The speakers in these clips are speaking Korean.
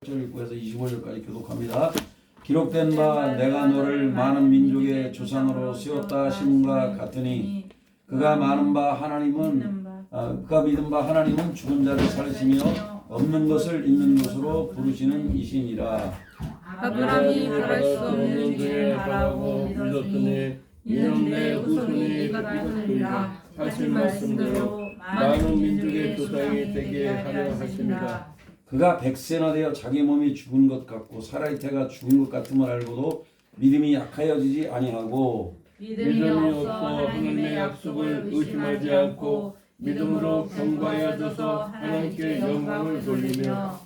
1절에서 25절까지 교독합니다. 기록된 바 내가 너를 많은 민족의 조상으로 세웠다 하심과 같으니 그가 많은 바 하나님은 그가 믿은 바 하나님은 죽은 자를 살리시며 없는 것을 있는 것으로 부르시는 이시니라. 아브라함이 바랄 수 없는 길을 바라고 믿었더니 이는 내 후손이 이같으리라 하신 말씀대로 많은 민족의 조상이 되게 하려 하십니다. 그가 백세나 되어 자기 몸이 죽은 것 같고 살아있다가 죽은 것 같음을 알고도 믿음이 약하여지지 아니하고 믿음이 없어 하나님의 약속을 의심하지 않고 믿음으로 경과하여져서 하나님께 영광을 돌리며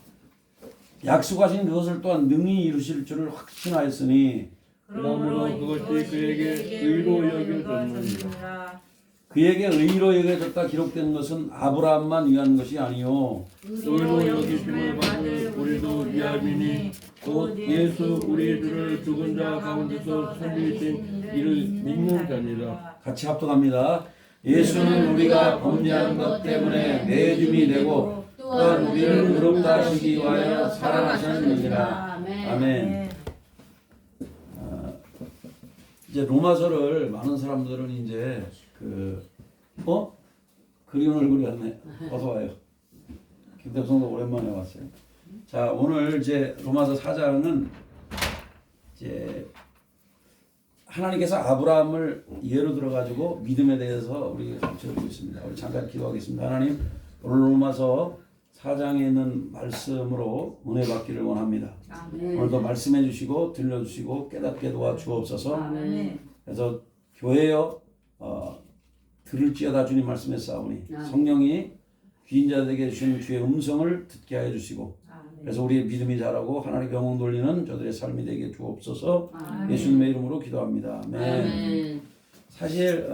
약속하신 그것을 또한 능히 이루실 줄을 확신하였으니 그러므로 그것이 그에게 의로 여겨졌느니라. 그에게 의로 여겨졌다 기록된 것은 아브라함만 위한 것이 아니요 의로 여기심을 받을 우리도 위함이니 곧 예수 우리 주를 죽은 자 가운데서 살리신 이를 믿는 자니라. 같이 합독합니다. 예수는 우리가 범죄한 것 때문에 내줌이 되고 또한 우리를 의롭다 하시기 위하여 살아나셨느니라. 아멘. 이제 로마서를 많은 사람들은 이제 그리운 얼굴이 왔네. 어서 와요. 김대성도 오랜만에 왔어요. 자, 오늘 이제 로마서 4장은 이제 하나님께서 아브라함을 예로 들어가지고 믿음에 대해서 우리 가르쳐주고 있습니다. 우리 잠깐 기도하겠습니다. 하나님, 오늘 로마서 4장에 있는 말씀으로 은혜 받기를 원합니다. 아멘. 오늘도 말씀해 주시고 들려주시고 깨닫게 도와주옵소서. 아멘. 그래서 교회여 들을지어다 주님 말씀에 싸우니 성령이 귀인 자들에게 주신 주의 음성을 듣게 하여 주시고 그래서 우리의 믿음이 자라고 하나님의 영광 돌리는 저들의 삶이 되게 주옵소서. 예수님의 이름으로 기도합니다. 아멘. 사실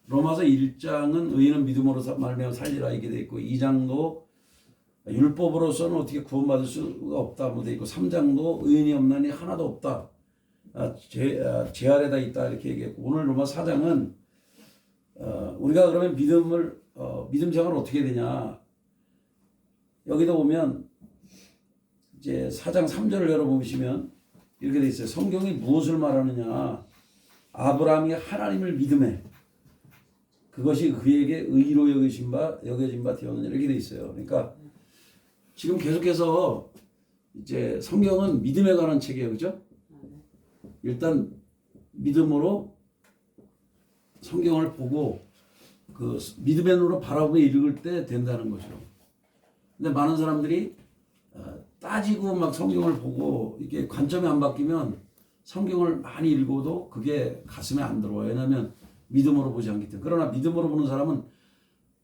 로마서 1장은 의인은 믿음으로 말미암아 살리라 이게 돼 있고 2장도 율법으로서는 어떻게 구원받을 수가 없다 뭐 돼 있고 3장도 의인이 없나니 하나도 없다. 제 아래다 있다 이렇게 얘기했고 오늘 로마 4장은 우리가 그러면 믿음 생활을 어떻게 해야 되냐. 여기도 보면 이제 4장 3절을 열어보시면 이렇게 돼 있어요. 성경이 무엇을 말하느냐. 아브라함이 하나님을 믿음에 그것이 그에게 의로 여겨진 바 되었느냐 이렇게 돼 있어요. 그러니까 지금 계속해서 이제 성경은 믿음에 관한 책이에요. 그죠? 일단 믿음으로 성경을 보고 그 믿음의 눈으로 바라보며 읽을 때 된다는 거죠. 근데 많은 사람들이 따지고 막 성경을 보고 이게 관점이 안 바뀌면 성경을 많이 읽어도 그게 가슴에 안 들어와요. 왜냐하면 믿음으로 보지 않기 때문에. 그러나 믿음으로 보는 사람은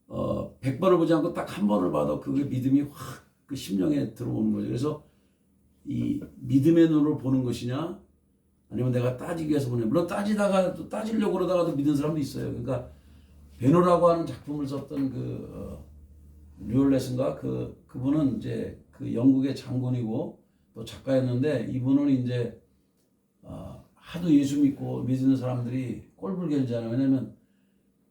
100번을 보지 않고 딱 한 번을 봐도 그게 믿음이 확 그 심령에 들어오는 거죠. 그래서 이 믿음의 눈으로 보는 것이냐 아니면 내가 따지기 위해서 보냐. 물론 따지려고 그러다가도 믿는 사람도 있어요. 그러니까 베노라고 하는 작품을 썼던 류얼렛인가 그분은 이제 그 영국의 장군이고 또 작가였는데 이분은 이제 하도 예수 믿고 믿는 사람들이 꼴불견이잖아요. 왜냐면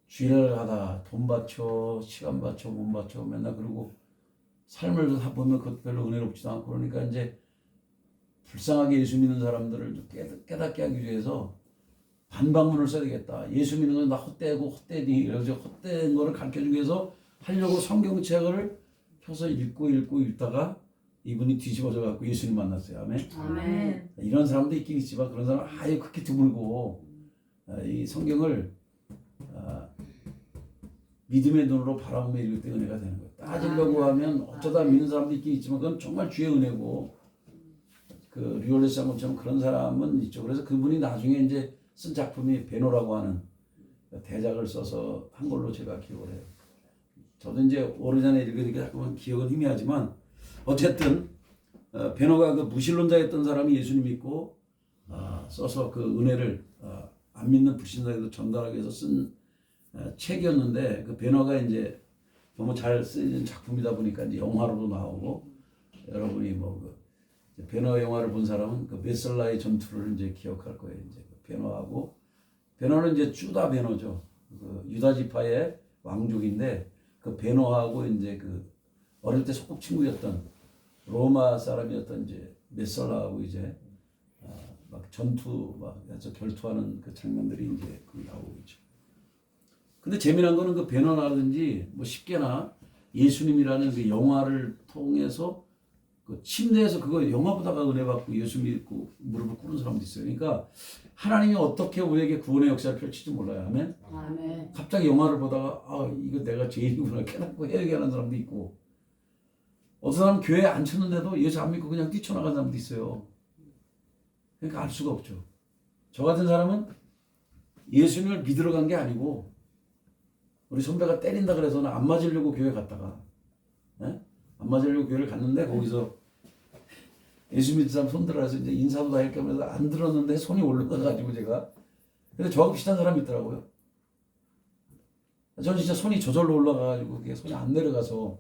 죄를 하다 돈 바쳐 시간 바쳐 몸 바쳐 맨날 그러고 삶을 다 보면 그것 별로 은혜롭지도 않고 그러니까 이제 불쌍하게 예수 믿는 사람들을 깨닫게 하기 위해서 반박문을 써야 되겠다. 예수 믿는 건 나 헛되고 헛되니 이러면서 헛된 거를 가르쳐주기 위해서 하려고 성경책을 펴서 읽다가 이분이 뒤집어져 갖고 예수님 만났어요. 아멘. 아멘. 이런 사람도 있긴 있지만 그런 사람은 아예 그렇게 드물고 이 성경을 믿음의 눈으로 바라보며 읽을 때 은혜가 되는 거예요. 따지려고 하면 어쩌다 믿는 사람도 있긴 있지만 그건 정말 주의 은혜고 그 류얼렛 장군처럼 그런 사람은 있죠. 그래서 그분이 나중에 이제 쓴 작품이 베노라고 하는 대작을 써서 한 걸로 제가 기억을 해요. 저도 이제 오래전에 읽으니까 자꾸만 기억은 희미하지만 어쨌든 베노가 그 무신론자였던 사람이 예수님 믿고 써서 그 은혜를 안 믿는 불신자에도 전달하기 위해서 쓴 책이었는데 그 베노가 이제 너무 잘 쓰인 작품이다 보니까 이제 영화로도 나오고 여러분이 베노 영화를 본 사람은 그 메설라의 전투를 이제 기억할 거예요. 이제 베노는 이제 주다 베노죠. 그 유다 지파의 왕족인데 그 베노하고 이제 그 어릴 때 소꿉친구였던 로마 사람이었던 이제 메살라하고 이제 막 전투 막 해서 결투하는 그 장면들이 이제 그 나오고 있죠. 근데 재미난 거는 그 배너라든지 뭐 쉽게나 예수님이라는 그 영화를 통해서 그 침대에서 그거 영화 보다가 은혜 받고 예수 믿고 무릎을 꿇은 사람도 있어요. 그러니까 하나님이 어떻게 우리에게 구원의 역사를 펼칠지 몰라요. 아멘. 아멘. 갑자기 영화를 보다가 아 이거 내가 죄인이구나 깨닫고 회개하는 사람도 있고, 어떤 사람은 교회에 안 쳤는데도 예수 안 믿고 그냥 뛰쳐나간 사람도 있어요. 그러니까 알 수가 없죠. 저 같은 사람은 예수님을 믿으러 간 게 아니고 우리 선배가 때린다 그래서 안 맞으려고 교회 갔다가 안 맞으려고 교회를 갔는데 거기서 예수 믿는 사람 손 들어서 이제 인사도 다 할까 하면서 안 들었는데 손이 올라가가지고 제가, 근데 저하고 비슷한 사람이 있더라고요. 저는 진짜 손이 저절로 올라가가지고 그게 손이 안 내려가서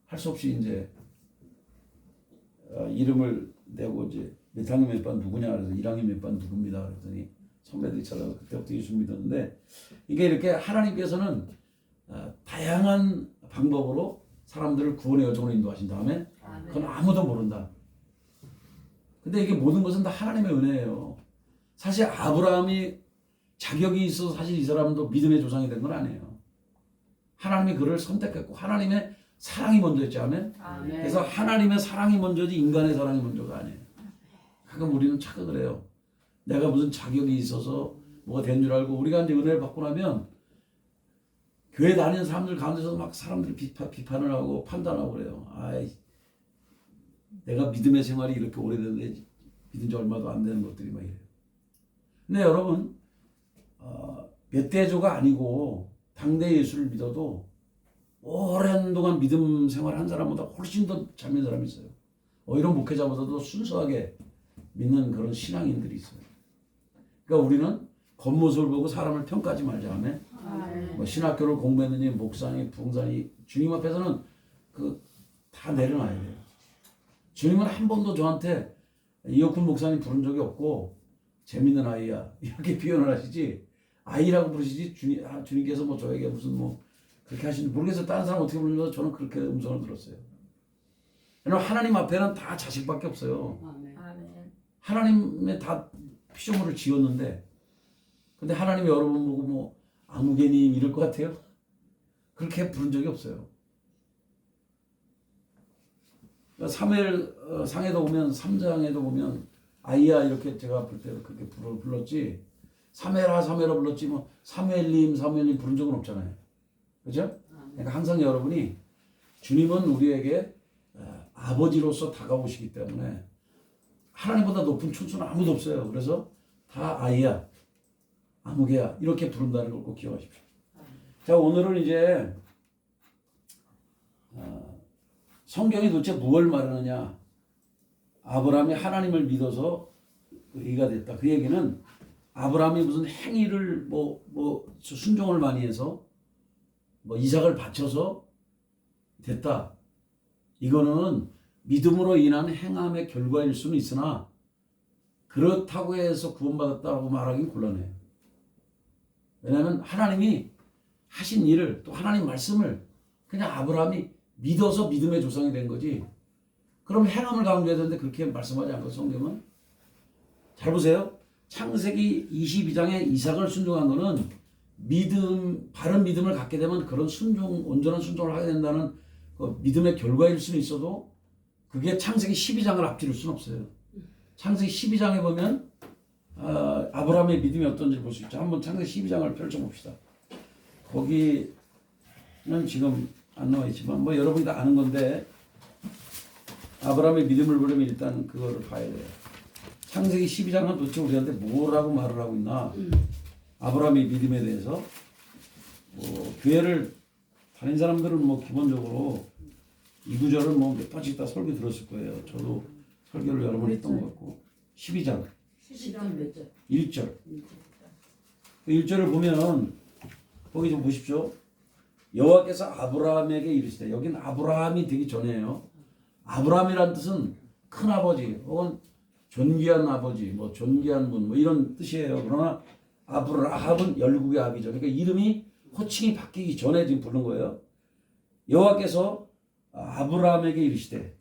할 수 없이 이제 이름을 내고 이제 몇 학년 몇 반 누구냐 그래서 1학년 몇 반 누굽니다 그랬더니 선배들이 찾아서 그때부터 예수 믿었는데, 이게 이렇게 하나님께서는 다양한 방법으로 사람들을 구원의 여정으로 인도하신 다음에 그건 아무도 모른다. 근데 이게 모든 것은 다 하나님의 은혜예요. 사실 아브라함이 자격이 있어서 사실 이 사람도 믿음의 조상이 된 건 아니에요. 하나님이 그를 선택했고 하나님의 사랑이 먼저였지. 아멘. 그래서 하나님의 사랑이 먼저지 인간의 사랑이 먼저가 아니에요. 가끔 우리는 착각을 해요. 내가 무슨 자격이 있어서 뭐가 된 줄 알고, 우리가 이제 은혜를 받고 나면 교회 다니는 사람들 가운데서 막 사람들이 비판을 하고 판단하고 그래요. 아이, 내가 믿음의 생활이 이렇게 오래됐는데 믿은 지 얼마도 안 되는 것들이 막 이래요. 근데 여러분, 몇 대조가 아니고 당대 예수를 믿어도 오랜 동안 믿음 생활한 사람보다 훨씬 더 잘 믿는 사람이 있어요. 이런 목회자보다도 순수하게 믿는 그런 신앙인들이 있어요. 그러니까 우리는 겉모습을 보고 사람을 평가하지 말자. 하면 뭐 신학교를 공부했느니 목사니 부흥사니 주님 앞에서는 그 다 내려놔야 돼요. 주님은 한 번도 저한테 이혁훈 목사님 부른 적이 없고 재밌는 아이야 이렇게 표현을 하시지, 아이라고 부르시지 주님께서 뭐 저에게 무슨 뭐 그렇게 하시는지 모르겠어요. 다른 사람 어떻게 부르는지 저는 그렇게 음성을 들었어요. 왜냐면 하나님 앞에는 다 자식밖에 없어요. 하나님의 다 피조물을 지었는데, 근데 하나님이 여러 번 보고 뭐 아무개님 이럴 것 같아요? 그렇게 부른 적이 없어요. 사무엘 상에도 보면 3장에도 보면 아이야 이렇게 제가 볼 때 그렇게 불렀지, 사무엘아 사무엘아 불렀지 뭐 사무엘님 부른 적은 없잖아요. 그죠? 그러니까 항상 여러분이 주님은 우리에게 아버지로서 다가오시기 때문에 하나님보다 높은 촌수는 아무도 없어요. 그래서 다 아이야 아무개야 이렇게 부른다는 걸 꼭 기억하십시오. 자, 오늘은 이제 성경이 도대체 무엇을 말하느냐. 아브라함이 하나님을 믿어서 의가 됐다. 그 얘기는 아브라함이 무슨 행위를 뭐 순종을 많이 해서 뭐 이삭을 바쳐서 됐다. 이거는 믿음으로 인한 행함의 결과일 수는 있으나 그렇다고 해서 구원받았다고 말하기는 곤란해요. 왜냐하면 하나님이 하신 일을, 또 하나님 말씀을 그냥 아브라함이 믿어서 믿음의 조상이 된 거지, 그럼 행함을 강조해야 되는데 그렇게 말씀하지 않고 성경은. 잘 보세요. 창세기 22장에 이삭을 순종한 거는 믿음, 바른 믿음을 갖게 되면 그런 순종, 온전한 순종을 하게 된다는 그 믿음의 결과일 수는 있어도 그게 창세기 12장을 앞지를 수는 없어요. 창세기 12장에 보면 아브라함의 믿음이 어떤지 볼 수 있죠. 한번 창세기 12장을 펼쳐봅시다. 거기는 지금 안 나와 있지만 뭐 여러분이 다 아는 건데, 아브라함의 믿음을 보려면 일단 그거를 봐야 돼요. 창세기 12장은 도대체 우리한테 뭐라고 말을 하고 있나. 아브라함의 믿음에 대해서 교회를 다닌 사람들은 뭐 기본적으로 이 구절을 뭐 몇 번씩 다 설교 들었을 거예요. 저도 설교를 여러 번 했던 것 같고. 12장 1절. 그 1절을 보면 거기 좀 보십시오. 여호와께서 아브라함에게 이르시되, 여기는 아브라함이 되기 전이에요. 아브라함이란 뜻은 큰 아버지 혹은 존귀한 아버지, 뭐 존귀한 분, 뭐 이런 뜻이에요. 그러나 아브라함은 열국의 아비죠. 그러니까 이름이 호칭이 바뀌기 전에 지금 부른 거예요. 여호와께서 아브라함에게 이르시되,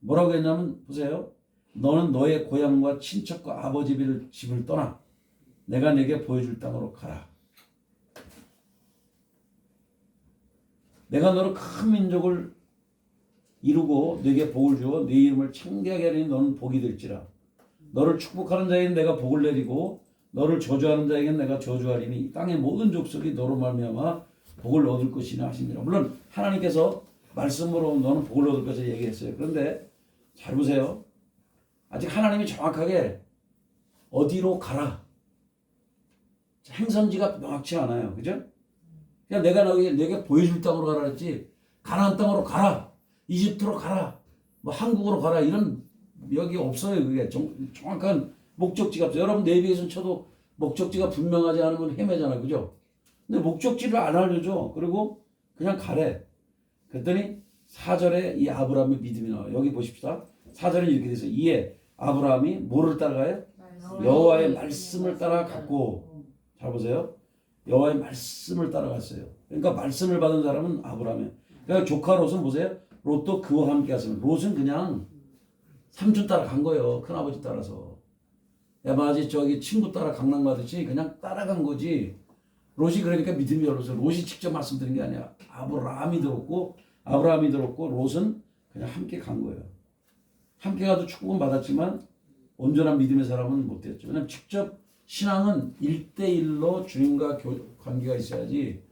뭐라고 했냐면 보세요. 너는 너의 고향과 친척과 아버지 집을 떠나 내가 네게 보여줄 땅으로 가라. 내가 너를 큰 민족을 이루고 네게 복을 주어 네 이름을 창대하게 하리니 너는 복이 될지라. 너를 축복하는 자에게는 내가 복을 내리고 너를 저주하는 자에게는 내가 저주하리니 이 땅의 모든 족속이 너로 말미암아 복을 얻을 것이나 하시니라. 물론 하나님께서 말씀으로 너는 복을 얻을 것을 얘기했어요. 그런데 잘 보세요. 아직 하나님이 정확하게 어디로 가라 행선지가 명확치 않아요. 그죠? 그냥 내가 내게 보여줄 땅으로 가라 했지 가나안 땅으로 가라 이집트로 가라 뭐 한국으로 가라 이런 여기 없어요. 그게 정확한 목적지가 없어요. 여러분 내비에이션 쳐도 목적지가 분명하지 않으면 헤매잖아요. 그죠? 근데 목적지를 안 알려줘. 그리고 그냥 가래. 그랬더니 4절에 이 아브라함의 믿음이 나와요. 여기 보십시다. 4절은 이렇게 돼서 이에 아브라함이 뭐를 따라가요? 여호와의 말씀을 따라갔고 잘 보세요. 여호와의 말씀을 따라갔어요. 그러니까 말씀을 받은 사람은 아브라함이에요. 그러니까 조카 롯은 보세요. 롯도 그와 함께 갔어요. 롯은 그냥 삼촌 따라간 거예요. 큰아버지 따라서. 마치 저기 친구 따라 강남 가듯이 그냥 따라간 거지. 롯이 그러니까 믿음이 열어서 롯이 직접 말씀드린 게 아니야. 아브라함이 들었고 롯은 그냥 함께 간 거예요. 함께 가도 축복은 받았지만 온전한 믿음의 사람은 못 됐죠. 왜냐면 직접 신앙은 1대1로 주님과 관계가 있어야지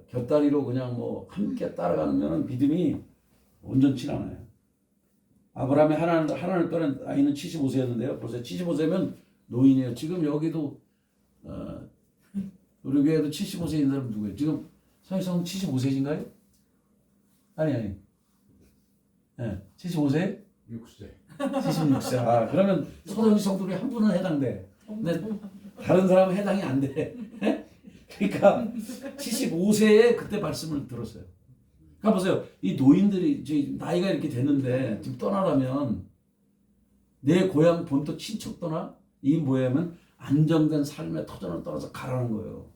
곁다리로 그냥 뭐 함께 따라가면 믿음이 온전치 않아요. 아브라함이 하나님을 떠난 나이는 75세였는데요. 벌써 75세면 노인이에요. 지금 여기도 우리 교회도 75세인 사람 누구예요? 지금 서희성 75세신가요? 아니. 네, 75세? 6세. 76세. 아, 그러면 서희 성도리 한 분은 해당돼. 근데 다른 사람은 해당이 안 돼. 그러니까 75세에 그때 말씀을 들었어요. 그러니까 보세요. 이 노인들이 나이가 이렇게 됐는데 지금 떠나라면 내 고향 본토 친척 떠나? 이 뭐냐면 안정된 삶의 터전을 떠나서 가라는 거예요.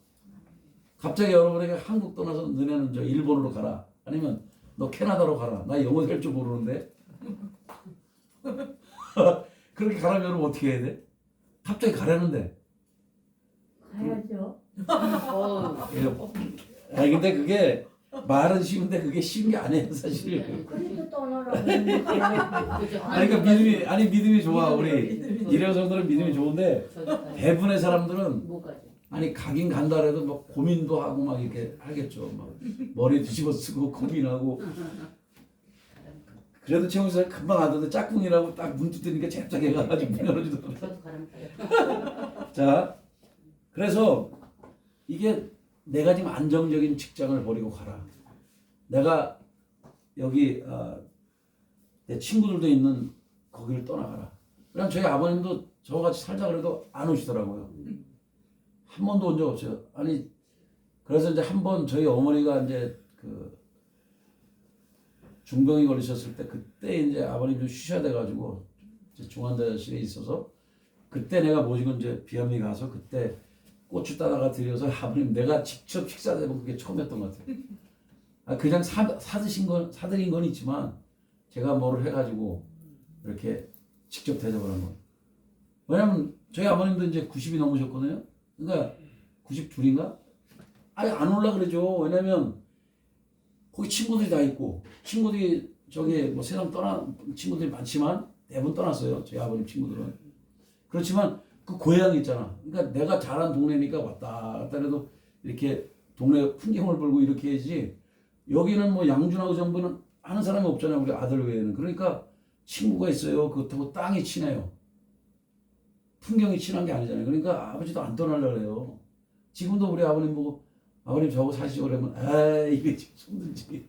갑자기 여러분에게 한국 떠나서 너네는 저 일본으로 가라. 아니면 너 캐나다로 가라. 나 영어 될 줄 모르는데. 그렇게 가라면 여러분 어떻게 해야 돼? 갑자기 가라는데. 가야죠. 아니 근데 그게 말은 쉬운데 그게 쉬운 게 아니에요 사실. 그래도 떠나라고 하니까. 아니 그러니까 믿음이 좋아 우리 이래요 성도는 믿음이 좋은데 대부분의 사람들은 아니 가긴 간다 해도 막 고민도 하고 막 이렇게 하겠죠. 막 머리 뒤집어 쓰고 고민하고. 그래도 최홍수 금방 하던데 짝꿍이라고 딱 문득 뜨니까 잽짝해 가지고 문 열어주더라고. 자, 그래서 이게 내가 지금 안정적인 직장을 버리고 가라. 내가 여기 내 친구들도 있는 거기를 떠나가라. 그럼 저희 아버님도 저같이 살자 그래도 안 오시더라고요. 한 번도 온 적 없어요. 아니 그래서 이제 한 번 저희 어머니가 이제 그 중병이 걸리셨을 때 그때 이제 아버님 좀 쉬셔야 돼가지고 중환자실에 있어서 그때 내가 모시고 이제 비염이 가서 그때 고추 따다가 드려서 아버님 내가 직접 식사 대본 그게 처음이었던 것 같아요. 그냥 사드린 건 있지만 제가 뭐를 해가지고 이렇게 직접 대접을 한 거. 왜냐면 저희 아버님도 이제 90이 넘으셨거든요. 그러니까 92인가? 아예 안 올라 그러죠. 왜냐면 거기 친구들이 다 있고 친구들이 저기 뭐 세상 떠난 친구들이 많지만 대부분 떠났어요. 저희 아버님 친구들은. 그렇지만 그 고향이 있잖아. 그러니까 내가 자란 동네니까 왔다 갔다 해도 이렇게 동네 풍경을 보고 이렇게 해야지. 여기는 뭐 양준하고 전부는 아는 사람이 없잖아요. 우리 아들 외에는. 그러니까 친구가 있어요. 그렇다고 땅이 친해요. 풍경이 친한 게 아니잖아요. 그러니까 아버지도 안 떠나려고 그래요. 지금도 우리 아버님 보고 아버님 저하고 사시죠 그러면 에이 이게 지금 손든지.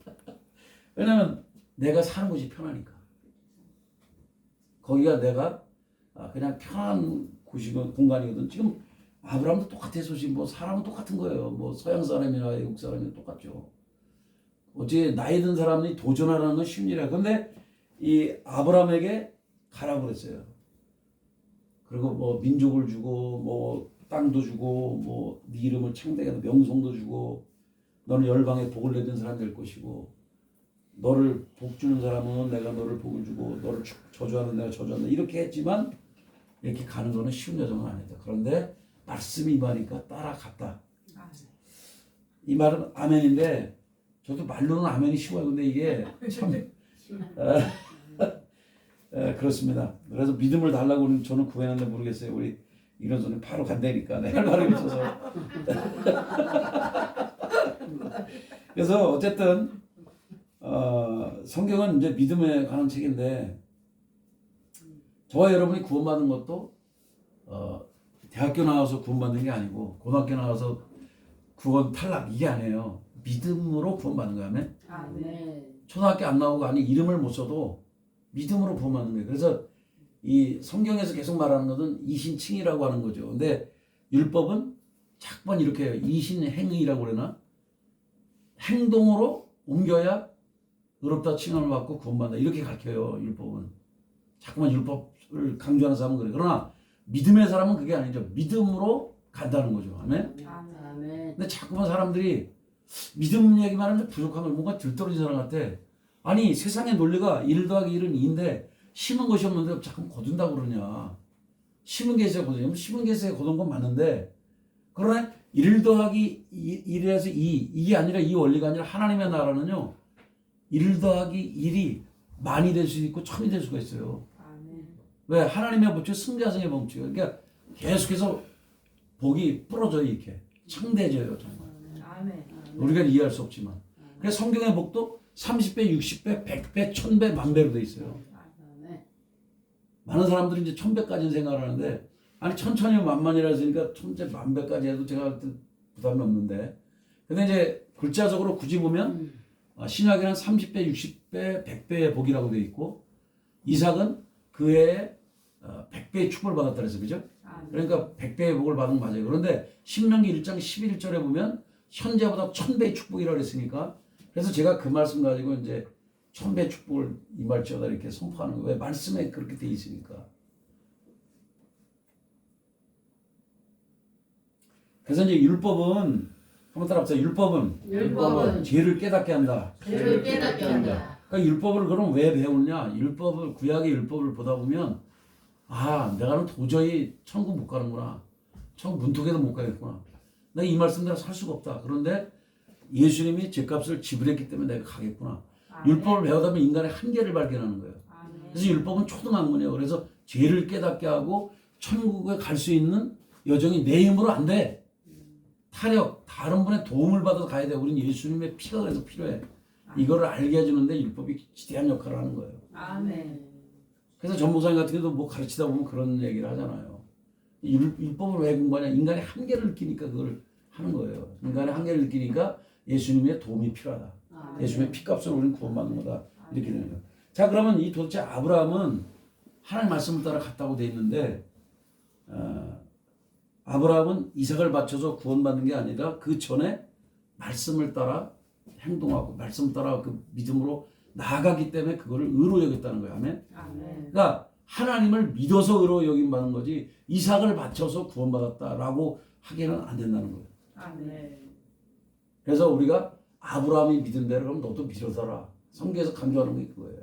왜냐면 내가 사는 곳이 편하니까. 거기가 내가 그냥 편한 곳이고 공간이거든. 지금 아브라함도 똑같아 소식. 뭐 사람은 똑같은 거예요. 뭐 서양 사람이나 외국 사람이 똑같죠. 어째 나이 든 사람이 도전하라는 건 쉬운 일이야. 그런데 이 아브라함에게 가라고 그랬어요. 그리고 뭐 민족을 주고 뭐 땅도 주고 뭐 네 이름을 창대하게 명성도 주고 너는 열방에 복을 내는 사람 될 것이고 너를 복 주는 사람은 내가 너를 복을 주고 너를 저주하는 내가 저주한다 이렇게 했지만 이렇게 가는 거는 쉬운 여정은 아니다. 그런데 말씀이 임하니까 따라갔다. 이 말은 아멘인데 저도 말로는 아멘이 쉬워요. 근데 이게 참 그렇습니다. 그래서 믿음을 달라고 저는 구했는데 모르겠어요. 우리 이런 손이 바로 간다니까 내가 말을 있어서. 그래서 어쨌든 성경은 이제 믿음에 관한 책인데 저와 여러분이 구원받는 것도 대학교 나와서 구원받는 게 아니고 고등학교 나와서 구원 탈락 이게 아니에요. 믿음으로 구원받는 거야. 아멘. 아멘. 초등학교 안 나오고 아니 이름을 못 써도 믿음으로 구원받는 거예요. 그래서 이 성경에서 계속 말하는 것은 이신칭이라고 하는 거죠. 근데 율법은 자꾸만 이렇게 해요. 이신행의라고 그러나 행동으로 옮겨야 의롭다 칭함을 받고 구원받는다 이렇게 가르쳐요. 율법은 자꾸만 율법을 강조하는 사람은 그래. 그러나 믿음의 사람은 그게 아니죠. 믿음으로 간다는 거죠. 아멘. 아멘. 근데 자꾸만 사람들이 믿음 얘기만 하는데 부족한 걸 뭔가 들떨어진 사람 같아. 아니 세상의 논리가 1 더하기 1은 2인데 심은 것이 없는데 자꾸 거둔다고 그러냐. 심은 게 있어야 거두냐. 심은 게 있어야 거둔 건 맞는데 그러나 1 더하기 1에서 2 이게 아니라 이 원리가 아니라 하나님의 나라는요 1 더하기 1이 만이 될 수 있고 천이 될 수가 있어요. 왜? 하나님의 법칙 승자성의 법칙. 그러니까 계속해서 복이 부러져요. 이렇게 창대져요. 정말. 우리가 이해할 수 없지만. 그래서 성경의 복도 30배, 60배, 100배, 1000배, 만배로 돼 있어요. 많은 사람들이 이제 1000배까지는 생각하는데 아니 천천히 만만이라 했으니까 1000배, 만배까지 해도 제가 부담이 없는데 근데 이제 글자적으로 굳이 보면 신약에는 30배, 60배, 100배의 복이라고 돼 있고 이삭은 그 해에 100배의 축복을 받았다 그래서 그죠? 그러니까 100배의 복을 받은 거 맞아요. 그런데 신명기 1장 11절에 보면 현재보다 1000배의 축복이라고 했으니까 그래서 제가 그 말씀 가지고 이제 1000배의 축복을 임할지어다 이렇게 선포하는 거예요. 왜? 말씀에 그렇게 돼 있으니까. 그래서 이제 율법은 한번 따라합시다. 율법은 죄를 깨닫게 한다. 죄를 깨닫게 한다. 그러니까 율법을 그럼 왜 배우느냐? 율법을 구약의 율법을 보다 보면 아 내가는 도저히 천국 못 가는구나. 천국 문턱에도 못 가겠구나. 내가 이 말씀대로 살 수가 없다. 그런데 예수님이 죄값을 지불했기 때문에 내가 가겠구나. 율법을 배우다 보면 인간의 한계를 발견하는 거예요. 그래서 율법은 초등학문이에요. 그래서 죄를 깨닫게 하고 천국에 갈 수 있는 여정이 내 힘으로 안 돼. 타력, 다른 분의 도움을 받아서 가야 돼. 우린 예수님의 피가 그래서 필요해. 이거를 알게 해주는데 율법이 지대한 역할을 하는 거예요. 그래서 전목사님 같은 경우도 뭐 가르치다 보면 그런 얘기를 하잖아요. 율법을 왜 공부하냐? 인간의 한계를 느끼니까 그걸 하는 거예요. 인간의 한계를 느끼니까 예수님의 도움이 필요하다. 예수님의 피값으로 우리는 구원받는 거다. 이렇게 되는 거예요. 자 그러면 이 도대체 아브라함은 하나님 말씀을 따라 갔다고 돼 있는데 아브라함은 이삭을 바쳐서 구원받는 게 아니라 그 전에 말씀을 따라 행동하고 말씀 따라 그 믿음으로 나아가기 때문에 그거를 의로 여겼다는 거예요. 아멘. 그러니까 하나님을 믿어서 의로 여김 받는 거지 이삭을 바쳐서 구원받았다라고 하기는 안 된다는 거예요. 그래서 우리가 아브라함이 믿은 대로 그럼 너도 믿어서라. 성경에서 강조하는 게 그거예요.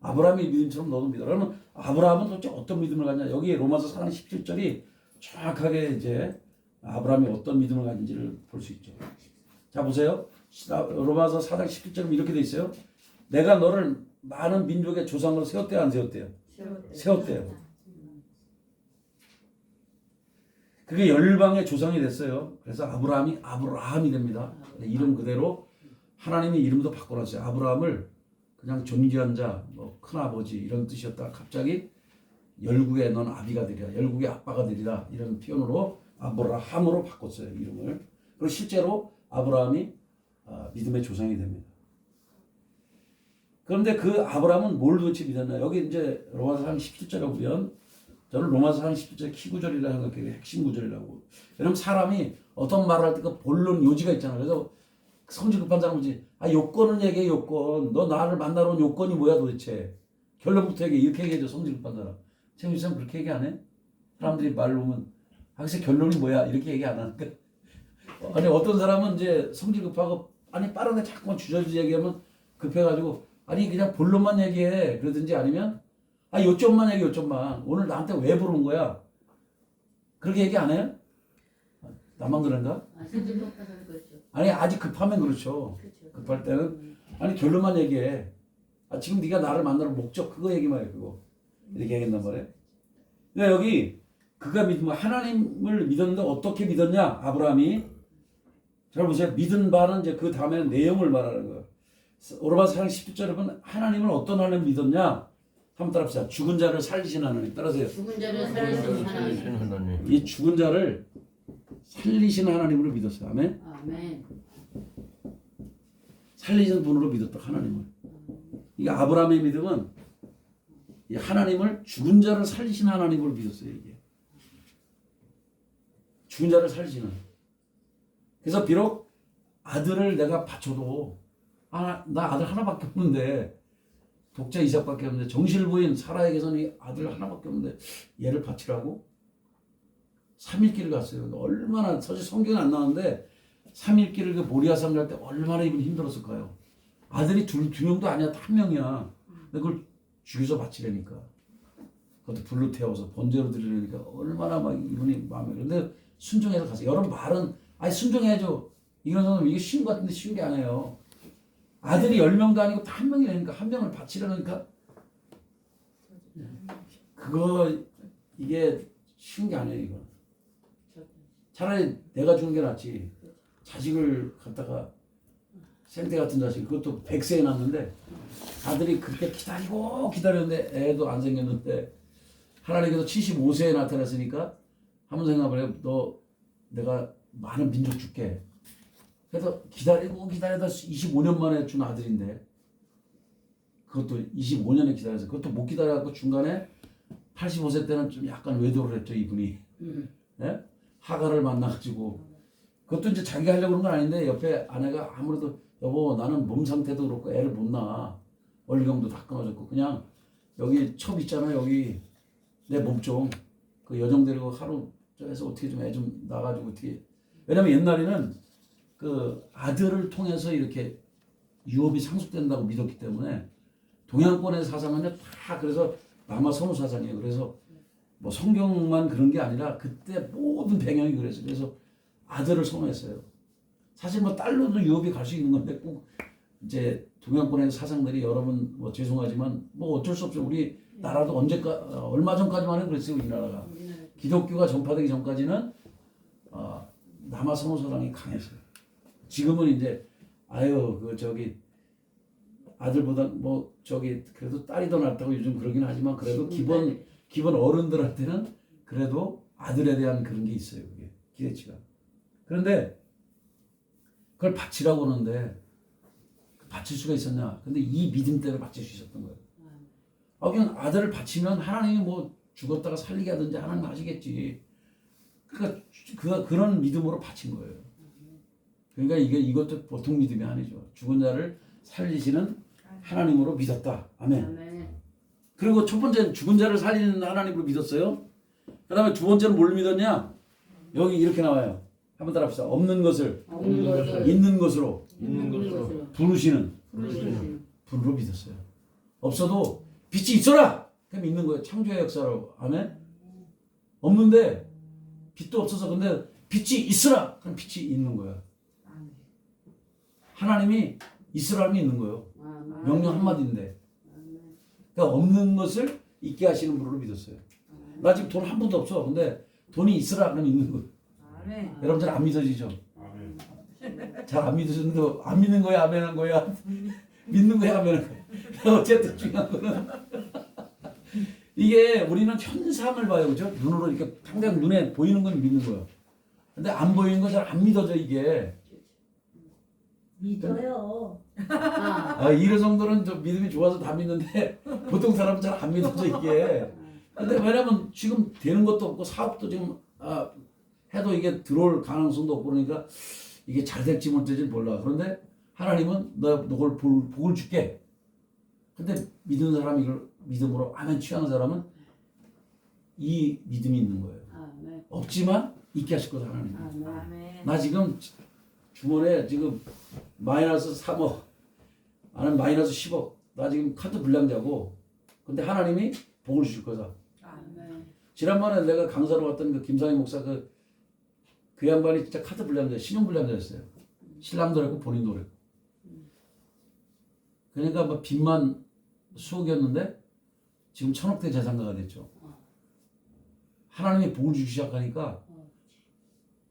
아브라함이 믿음처럼 너도 믿어라. 그러면 아브라함은 도대체 어떤 믿음을 갖냐? 여기 로마서 4장 17절이 정확하게 이제 아브라함이 어떤 믿음을 가진지를 볼 수 있죠. 자 보세요. 로마서 4장 17절은 이렇게 돼 있어요. 내가 너를 많은 민족의 조상으로 세웠대요, 안 세웠대요? 세웠대요. 그게 열방의 조상이 됐어요. 그래서 아브라함이 됩니다. 이름 그대로 하나님이 이름도 바꿔놨어요. 아브라함을 그냥 존귀한 자, 뭐 큰아버지 이런 뜻이었다가 갑자기 열국의 넌 아비가 되리라, 열국의 아빠가 되리라 이런 표현으로 아브라함으로 바꿨어요, 이름을. 그리고 실제로 아브라함이 믿음의 조상이 됩니다. 그런데 그 아브라함은 뭘 도대체 믿었나? 여기 이제 로마서 4장 17절에 보면 저는 로마서 4장 17절 키구절이라 생각해요. 핵심 구절이라고. 왜냐면 사람이 어떤 말을 할 때 그 본론 요지가 있잖아요. 그래서 성질 급한 사람이지. 요건을 얘기해, 요건. 너 나를 만나러 온 요건이 뭐야 도대체. 결론부터 얘기해. 이렇게 얘기해줘, 성질 급한 사람. 최민수 사람 그렇게 얘기 안 해? 사람들이 말로 오면 그래서 결론이 뭐야? 이렇게 얘기 안 하니까. 아니 어떤 사람은 이제 성질 급하고 아니 빠른데 자꾸만 주저주저 얘기하면 급해가지고 아니 그냥 본론만 얘기해 그러든지 아니면 요점만 얘기해 요점만 오늘 나한테 왜 부른 거야 그렇게 얘기 안 해요? 나만 그런가? 실제 똑같은 거죠. 아니 아직 급하면 그렇죠. 그렇죠. 급할 때는 아니 결론만 얘기해. 지금 네가 나를 만나는 목적 그거 얘기만 해 그거 이렇게 얘기한단 말이에요. 근데 여기 그가 하나님을 믿었는데 어떻게 믿었냐 아브라함이 잘 보세요. 믿은 바는 이제 그 다음에 내용을 말하는 거예요. 오르바스 10절에 보면 하나님을 어떤 하나님 믿었냐 한번 따라합시다. 죽은 자를 살리신 하나님 따라하세요. 죽은 자를 살리신 하나님. 하나님. 이 죽은 자를 살리신 하나님으로 믿었어요. 아멘. 아멘. 살리신 분으로 믿었다 하나님을. 이게 아브라함의 믿음은 이 하나님을 죽은 자를 살리신 하나님으로 믿었어요. 이게 죽은 자를 살리시는. 그래서 비록 아들을 내가 바쳐도 나 아들 하나밖에 없는데 독자 이삭밖에 없는데 정실부인 사라에게서는 이 아들 하나밖에 없는데 얘를 바치라고 3일 길을 갔어요. 얼마나 사실 성경은 안 나오는데 3일 길을 그 모리아산 갈 때 얼마나 이분이 힘들었을까요? 아들이 두 명도 아니야. 한 명이야. 근데 그걸 죽여서 바치려니까 그것도 불로 태워서 번제로 드리려니까 얼마나 막 이분이 마음에 근데 순종해서 갔어요. 여러분 말은 순종해야죠. 이런 사람 이게 쉬운 것 같은데 쉬운 게 아니에요. 아들이 10명도 아니고 다 한 명이라니까 한 명을 바치려니까 그거 이게 쉬운 게 아니에요. 이거 차라리 내가 주는 게 낫지. 자식을 갖다가 생태 같은 자식 그것도 100세에 낳았는데 아들이 그렇게 기다리고 기다렸는데 애도 안 생겼는데 하나님께서 75세에 나타났으니까 한번 생각을 해요. 너 내가 많은 민족 줄게. 그래서 기다리고 기다리다 25년 만에 준 아들인데 그것도 25년에 기다려서 그것도 못 기다려갖고 중간에 85세 때는 좀 약간 외도를 했죠 이분이. 예? 하가를 만나가지고 그것도 이제 자기가 하려고 그런 건 아닌데 옆에 아내가 아무래도 여보 나는 몸 상태도 그렇고 애를 못 낳아 월경도 다 끊어졌고 그냥 여기 첩 있잖아 여기 내 몸 좀 그 여정 데리고 하루 해서 어떻게 좀 애 좀 낳아가지고 어떻게 왜냐면 옛날에는 그 아들을 통해서 이렇게 유업이 상속된다고 믿었기 때문에 동양권의 사상은요 다 그래서 남아 선호 사상이에요. 그래서 뭐 성경만 그런 게 아니라 그때 모든 배경이 그랬어요. 그래서 아들을 선호했어요. 사실 뭐 딸로도 유업이 갈 수 있는 건데 꼭 이제 동양권의 사상들이 여러분 뭐 죄송하지만 뭐 어쩔 수 없죠. 우리 나라도 얼마 전까지만 해도 그랬어요. 우리나라가 기독교가 전파되기 전까지는 남아 선호 사상이 강했어요. 지금은 이제 아들보다 뭐 그래도 딸이 더 낫다고 요즘 그러긴 하지만 그래도 기본 어른들한테는 그래도 아들에 대한 그런 게 있어요. 그게 기대치가. 그런데 그걸 바치라고 하는데 바칠 수가 있었냐? 근데 이 믿음 때문에 바칠 수 있었던 거예요. 그냥 아들을 바치면 하나님이 뭐 죽었다가 살리게 하든지 하나님 하시겠지. 그러니까 그런 믿음으로 바친 거예요. 그러니까 이것도 보통 믿음이 아니죠. 죽은 자를 살리시는 하나님으로 믿었다. 아멘. 아멘. 그리고 첫 번째는 죽은 자를 살리는 하나님으로 믿었어요. 그 다음에 두 번째는 뭘 믿었냐? 여기 이렇게 나와요. 한번 따라합시다. 없는 것을 있는 것으로 부르시는 분으로 믿었어요. 없어도 빛이 있어라! 그럼 있는 거예요. 창조의 역사로. 아멘. 없는데 빛도 없어서 근데 빛이 있으라! 그럼 빛이 있는 거야. 하나님이 있으라면 있는 거예요. 명령 한마디인데. 그러니까 없는 것을 있게 하시는 분으로 믿었어요. 나 지금 돈 한 푼도 없어. 근데 돈이 있으라 그러면 있는 거예요. 여러분 잘 안 믿어지죠? 잘 안 믿으셨는데 안 믿는 거야 아멘 한 거야? 믿는 거야 아멘 한 거야? 어쨌든 중요한 거는 이게 우리는 현상을 봐요. 그죠? 눈으로 이렇게 당장 눈에 보이는 건 믿는 거야. 근데 안 보이는 거 잘 안 믿어져 이게. 믿어요. 이런 정도는 좀 믿음이 좋아서 다 믿는데 보통 사람은 잘 안 믿어져 이게. 근데 왜냐면 지금 되는 것도 없고 사업도 지금 해도 이게 들어올 가능성도 없고 그러니까 이게 잘 될지 못될지 몰라. 그런데 하나님은 너걸 복을 줄게. 근데 믿는 사람이 이걸 믿음으로 아멘 취하는 사람은 이 믿음이 있는 거예요. 없지만 있게 하실 거다 하나님. 나 지금 주머니에 지금 마이너스 3억 나는 마이너스 10억. 나 지금 카드 불량자고. 근데 하나님이 복을 주실 거다. 아멘. 지난번에 내가 강사로 갔던 그 김상희 목사 그 양반이 진짜 카드 불량자, 신용 불량자였어요. 신랑도 그랬고 본인도 그랬고. 그러니까 뭐 빚만 수억이었는데 지금 1,000억대 재산가가 됐죠. 하나님이 복을 주기 시작하니까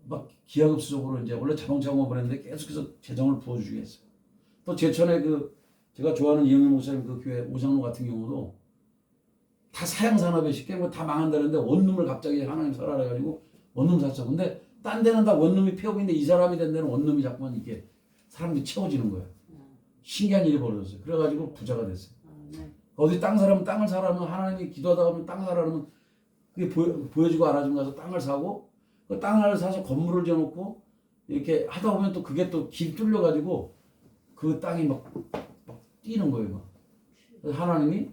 막 기하급수적으로 이제 원래 자동차 공업을 했는데 계속해서 재정을 부어주게 했어요. 또 제천에 그 제가 좋아하는 이영일 목사님 그 교회 오장로 같은 경우도 다 사양산업에 쉽게 뭐 다 망한다는데 원룸을 갑자기 하나님 사라 해가지고 원룸 샀어. 근데 딴 데는 다 원룸이 폐업인데 이 사람이 된 데는 원룸이 자꾸만 이게 사람들이 채워지는 거예요. 신기한 일이 벌어졌어요. 그래가지고 부자가 됐어요. 어디 땅 사라면 땅을 사라면 하나님이 기도하다 보면 땅 사라면 그게 보여지고 알아주면 가서 땅을 사고 그 땅을 사서 건물을 지어놓고 이렇게 하다 보면 또 그게 또 길 뚫려가지고 그 땅이 막 뛰는 거예요. 막. 그래서 하나님이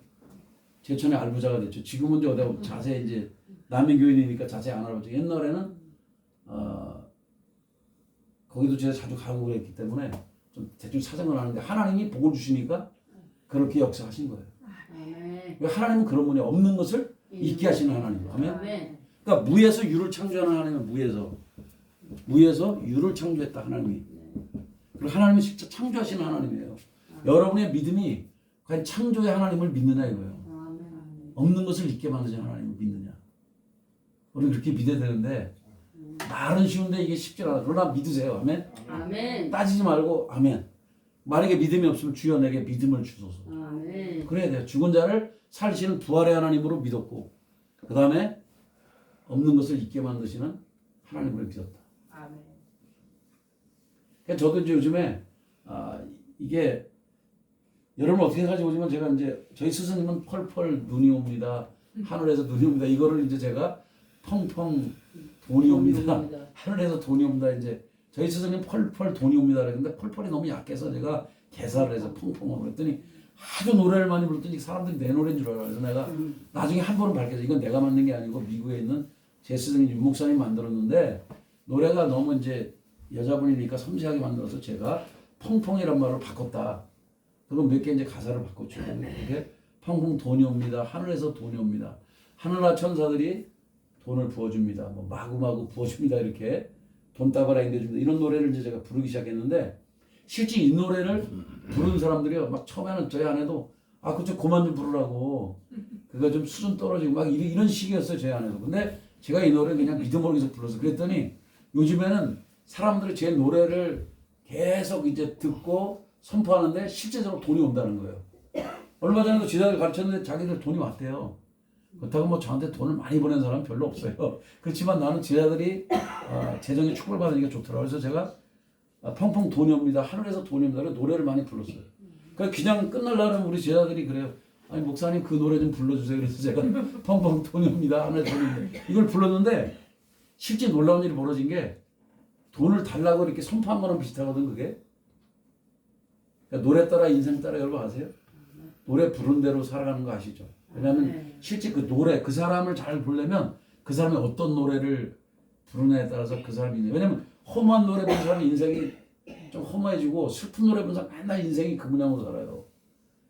제천의 알부자가 됐죠. 지금은 이제 어디 자세히 이제 남인교인이니까 자세히 안 알아보죠. 옛날에는 거기도 제가 자주 가고 그랬기 때문에 좀 대충 사정을 하는데 하나님이 복을 주시니까 그렇게 역사하신 거예요. 그러니까 하나님은 그런 분이 없는 것을 있게 하시는 하나님. 아멘. 그러니까 무에서 유를 창조하는 하나님은 무에서 유를 창조했다 하나님이. 그리고 하나님은 진짜 창조하시는 하나님이에요. 여러분의 믿음이 과연 창조의 하나님을 믿느냐 이거예요. 없는 것을 있게 만드신 하나님을 믿느냐. 우리 그렇게 믿어야 되는데 말은 쉬운데 이게 쉽지 않아. 그러나 믿으세요. 아멘. 아멘. 따지지 말고 아멘. 만약에 믿음이 없으면 주여 내게 믿음을 주소서. 아멘. 그래야 돼요. 죽은 자를 살리시는 부활의 하나님으로 믿었고 그 다음에 없는 것을 있게 만드시는 하나님으로 믿었다. 아멘. 그러니까 저도 이제 요즘에 이게 여러분 어떻게 생각하시지 보지만 제가 이제 저희 스승님은 펄펄 눈이 옵니다. 하늘에서 눈이 옵니다. 이거를 이제 제가 펑펑 돈이 옵니다. 하늘에서 돈이 옵니다. 이제 저희 스승님 펄펄 돈이 옵니다. 그랬는데 펄펄이 너무 약해서 제가 개사를 해서 펑펑 그랬더니 아주 노래를 많이 불렀더니 사람들이 내 노래인 줄 알아요. 그래서 내가 나중에 한 번은 밝혀서 이건 내가 만든 게 아니고 미국에 있는 제 스승님 윤 목사님이 만들었는데 노래가 너무 이제 여자분이니까 섬세하게 만들어서 제가 펑펑이란 말을 바꿨다. 그리고 몇 개 이제 가사를 바꿨죠. 이게 펑펑 돈이 옵니다. 하늘에서 돈이 옵니다. 하늘나 천사들이 돈을 부어줍니다. 뭐 마구마구 부어줍니다. 이렇게 돈다발에 앵겨줍니다. 이런 노래를 이제 제가 부르기 시작했는데 실제 이 노래를 부르는 사람들이요. 막 처음에는 저희 아내도 그저 그만 좀 부르라고. 그거 좀 수준 떨어지고 막 이런 식이었어요. 저희 아내도. 근데 제가 이 노래를 그냥 믿음 모르게서 불러서 그랬더니 요즘에는 사람들이 제 노래를 계속 이제 듣고 선포하는데 실제적으로 돈이 온다는 거예요. 얼마 전에도 지자를 가르쳤는데 자기들 돈이 왔대요. 그렇다고 뭐 저한테 돈을 많이 보낸 사람은 별로 없어요. 그렇지만 나는 제자들이 재정의 축복을 받으니까 좋더라고요. 그래서 제가 펑펑 돈이 옵니다. 하늘에서 돈이 옵니다. 노래를 많이 불렀어요. 그러니까 그냥 끝날라면 우리 제자들이 그래요. 아니 목사님 그 노래 좀 불러주세요. 그래서 제가 펑펑 돈이 옵니다. 하늘에서 돈이 옵니다. 이걸 불렀는데 실제 놀라운 일이 벌어진 게 돈을 달라고 이렇게 선포한 거랑 비슷하거든 그게. 그러니까 노래 따라 인생 따라 여러분 아세요? 노래 부른 대로 살아가는 거 아시죠? 왜냐하면 실제 그 노래 그 사람을 잘 부르려면 그 사람이 어떤 노래를 부르냐에 따라서 그 사람이 왜냐면 험한 노래 부르는 사람이 인생이 좀 험해지고 슬픈 노래 부르는 사람 맨날 인생이 그 모양으로 살아요.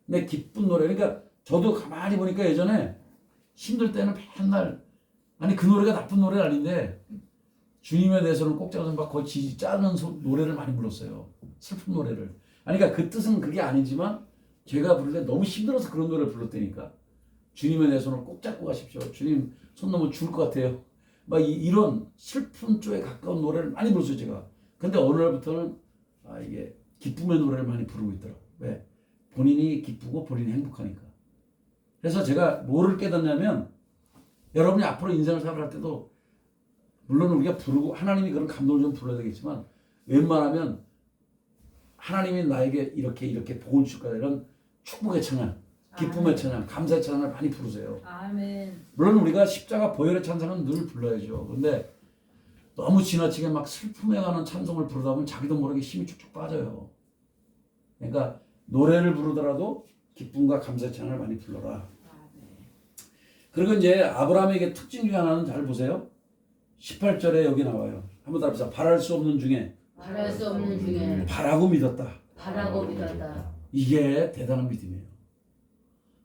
근데 기쁜 노래 그러니까 저도 가만히 보니까 예전에 힘들 때는 맨날 아니 그 노래가 나쁜 노래는 아닌데 주님에 대해서는 꼭 잡아서 막 거의 짜는 노래를 많이 불렀어요. 슬픈 노래를. 아니 그러니까 그 뜻은 그게 아니지만 제가 부를 때 너무 힘들어서 그런 노래를 불렀다니까. 주님에 대해서는 꼭 잡고 가십시오. 주님 손 넘어 죽을 것 같아요. 막 이런 슬픈 쪽에 가까운 노래를 많이 불렀어요 제가. 근데 어느 날부터는 이게 기쁨의 노래를 많이 부르고 있더라고요. 왜? 본인이 기쁘고 본인이 행복하니까. 그래서 제가 뭐를 깨닫냐면 여러분이 앞으로 인생을 살아갈 때도 물론 우리가 부르고 하나님이 그런 감동을 좀 불러야 되겠지만 웬만하면 하나님이 나에게 이렇게 복을 줄 거다 이런 축복의 찬양, 기쁨의 찬양, 감사의 찬양을 많이 부르세요. 아멘. 물론 우리가 십자가 보혈의 찬송은 늘 불러야죠. 그런데 너무 지나치게 막 슬픔에 관한 찬송을 부르다 보면 자기도 모르게 힘이 쭉쭉 빠져요. 그러니까 노래를 부르더라도 기쁨과 감사의 찬양을 많이 불러라. 그리고 이제 아브라함에게 특징 중에 하나는 잘 보세요. 18절에 여기 나와요. 한번 답합시다. 바랄 수 없는 중에 바랄 수 없는 중에 바라고 믿었다. 바라고 믿었다. 이게 대단한 믿음이에요.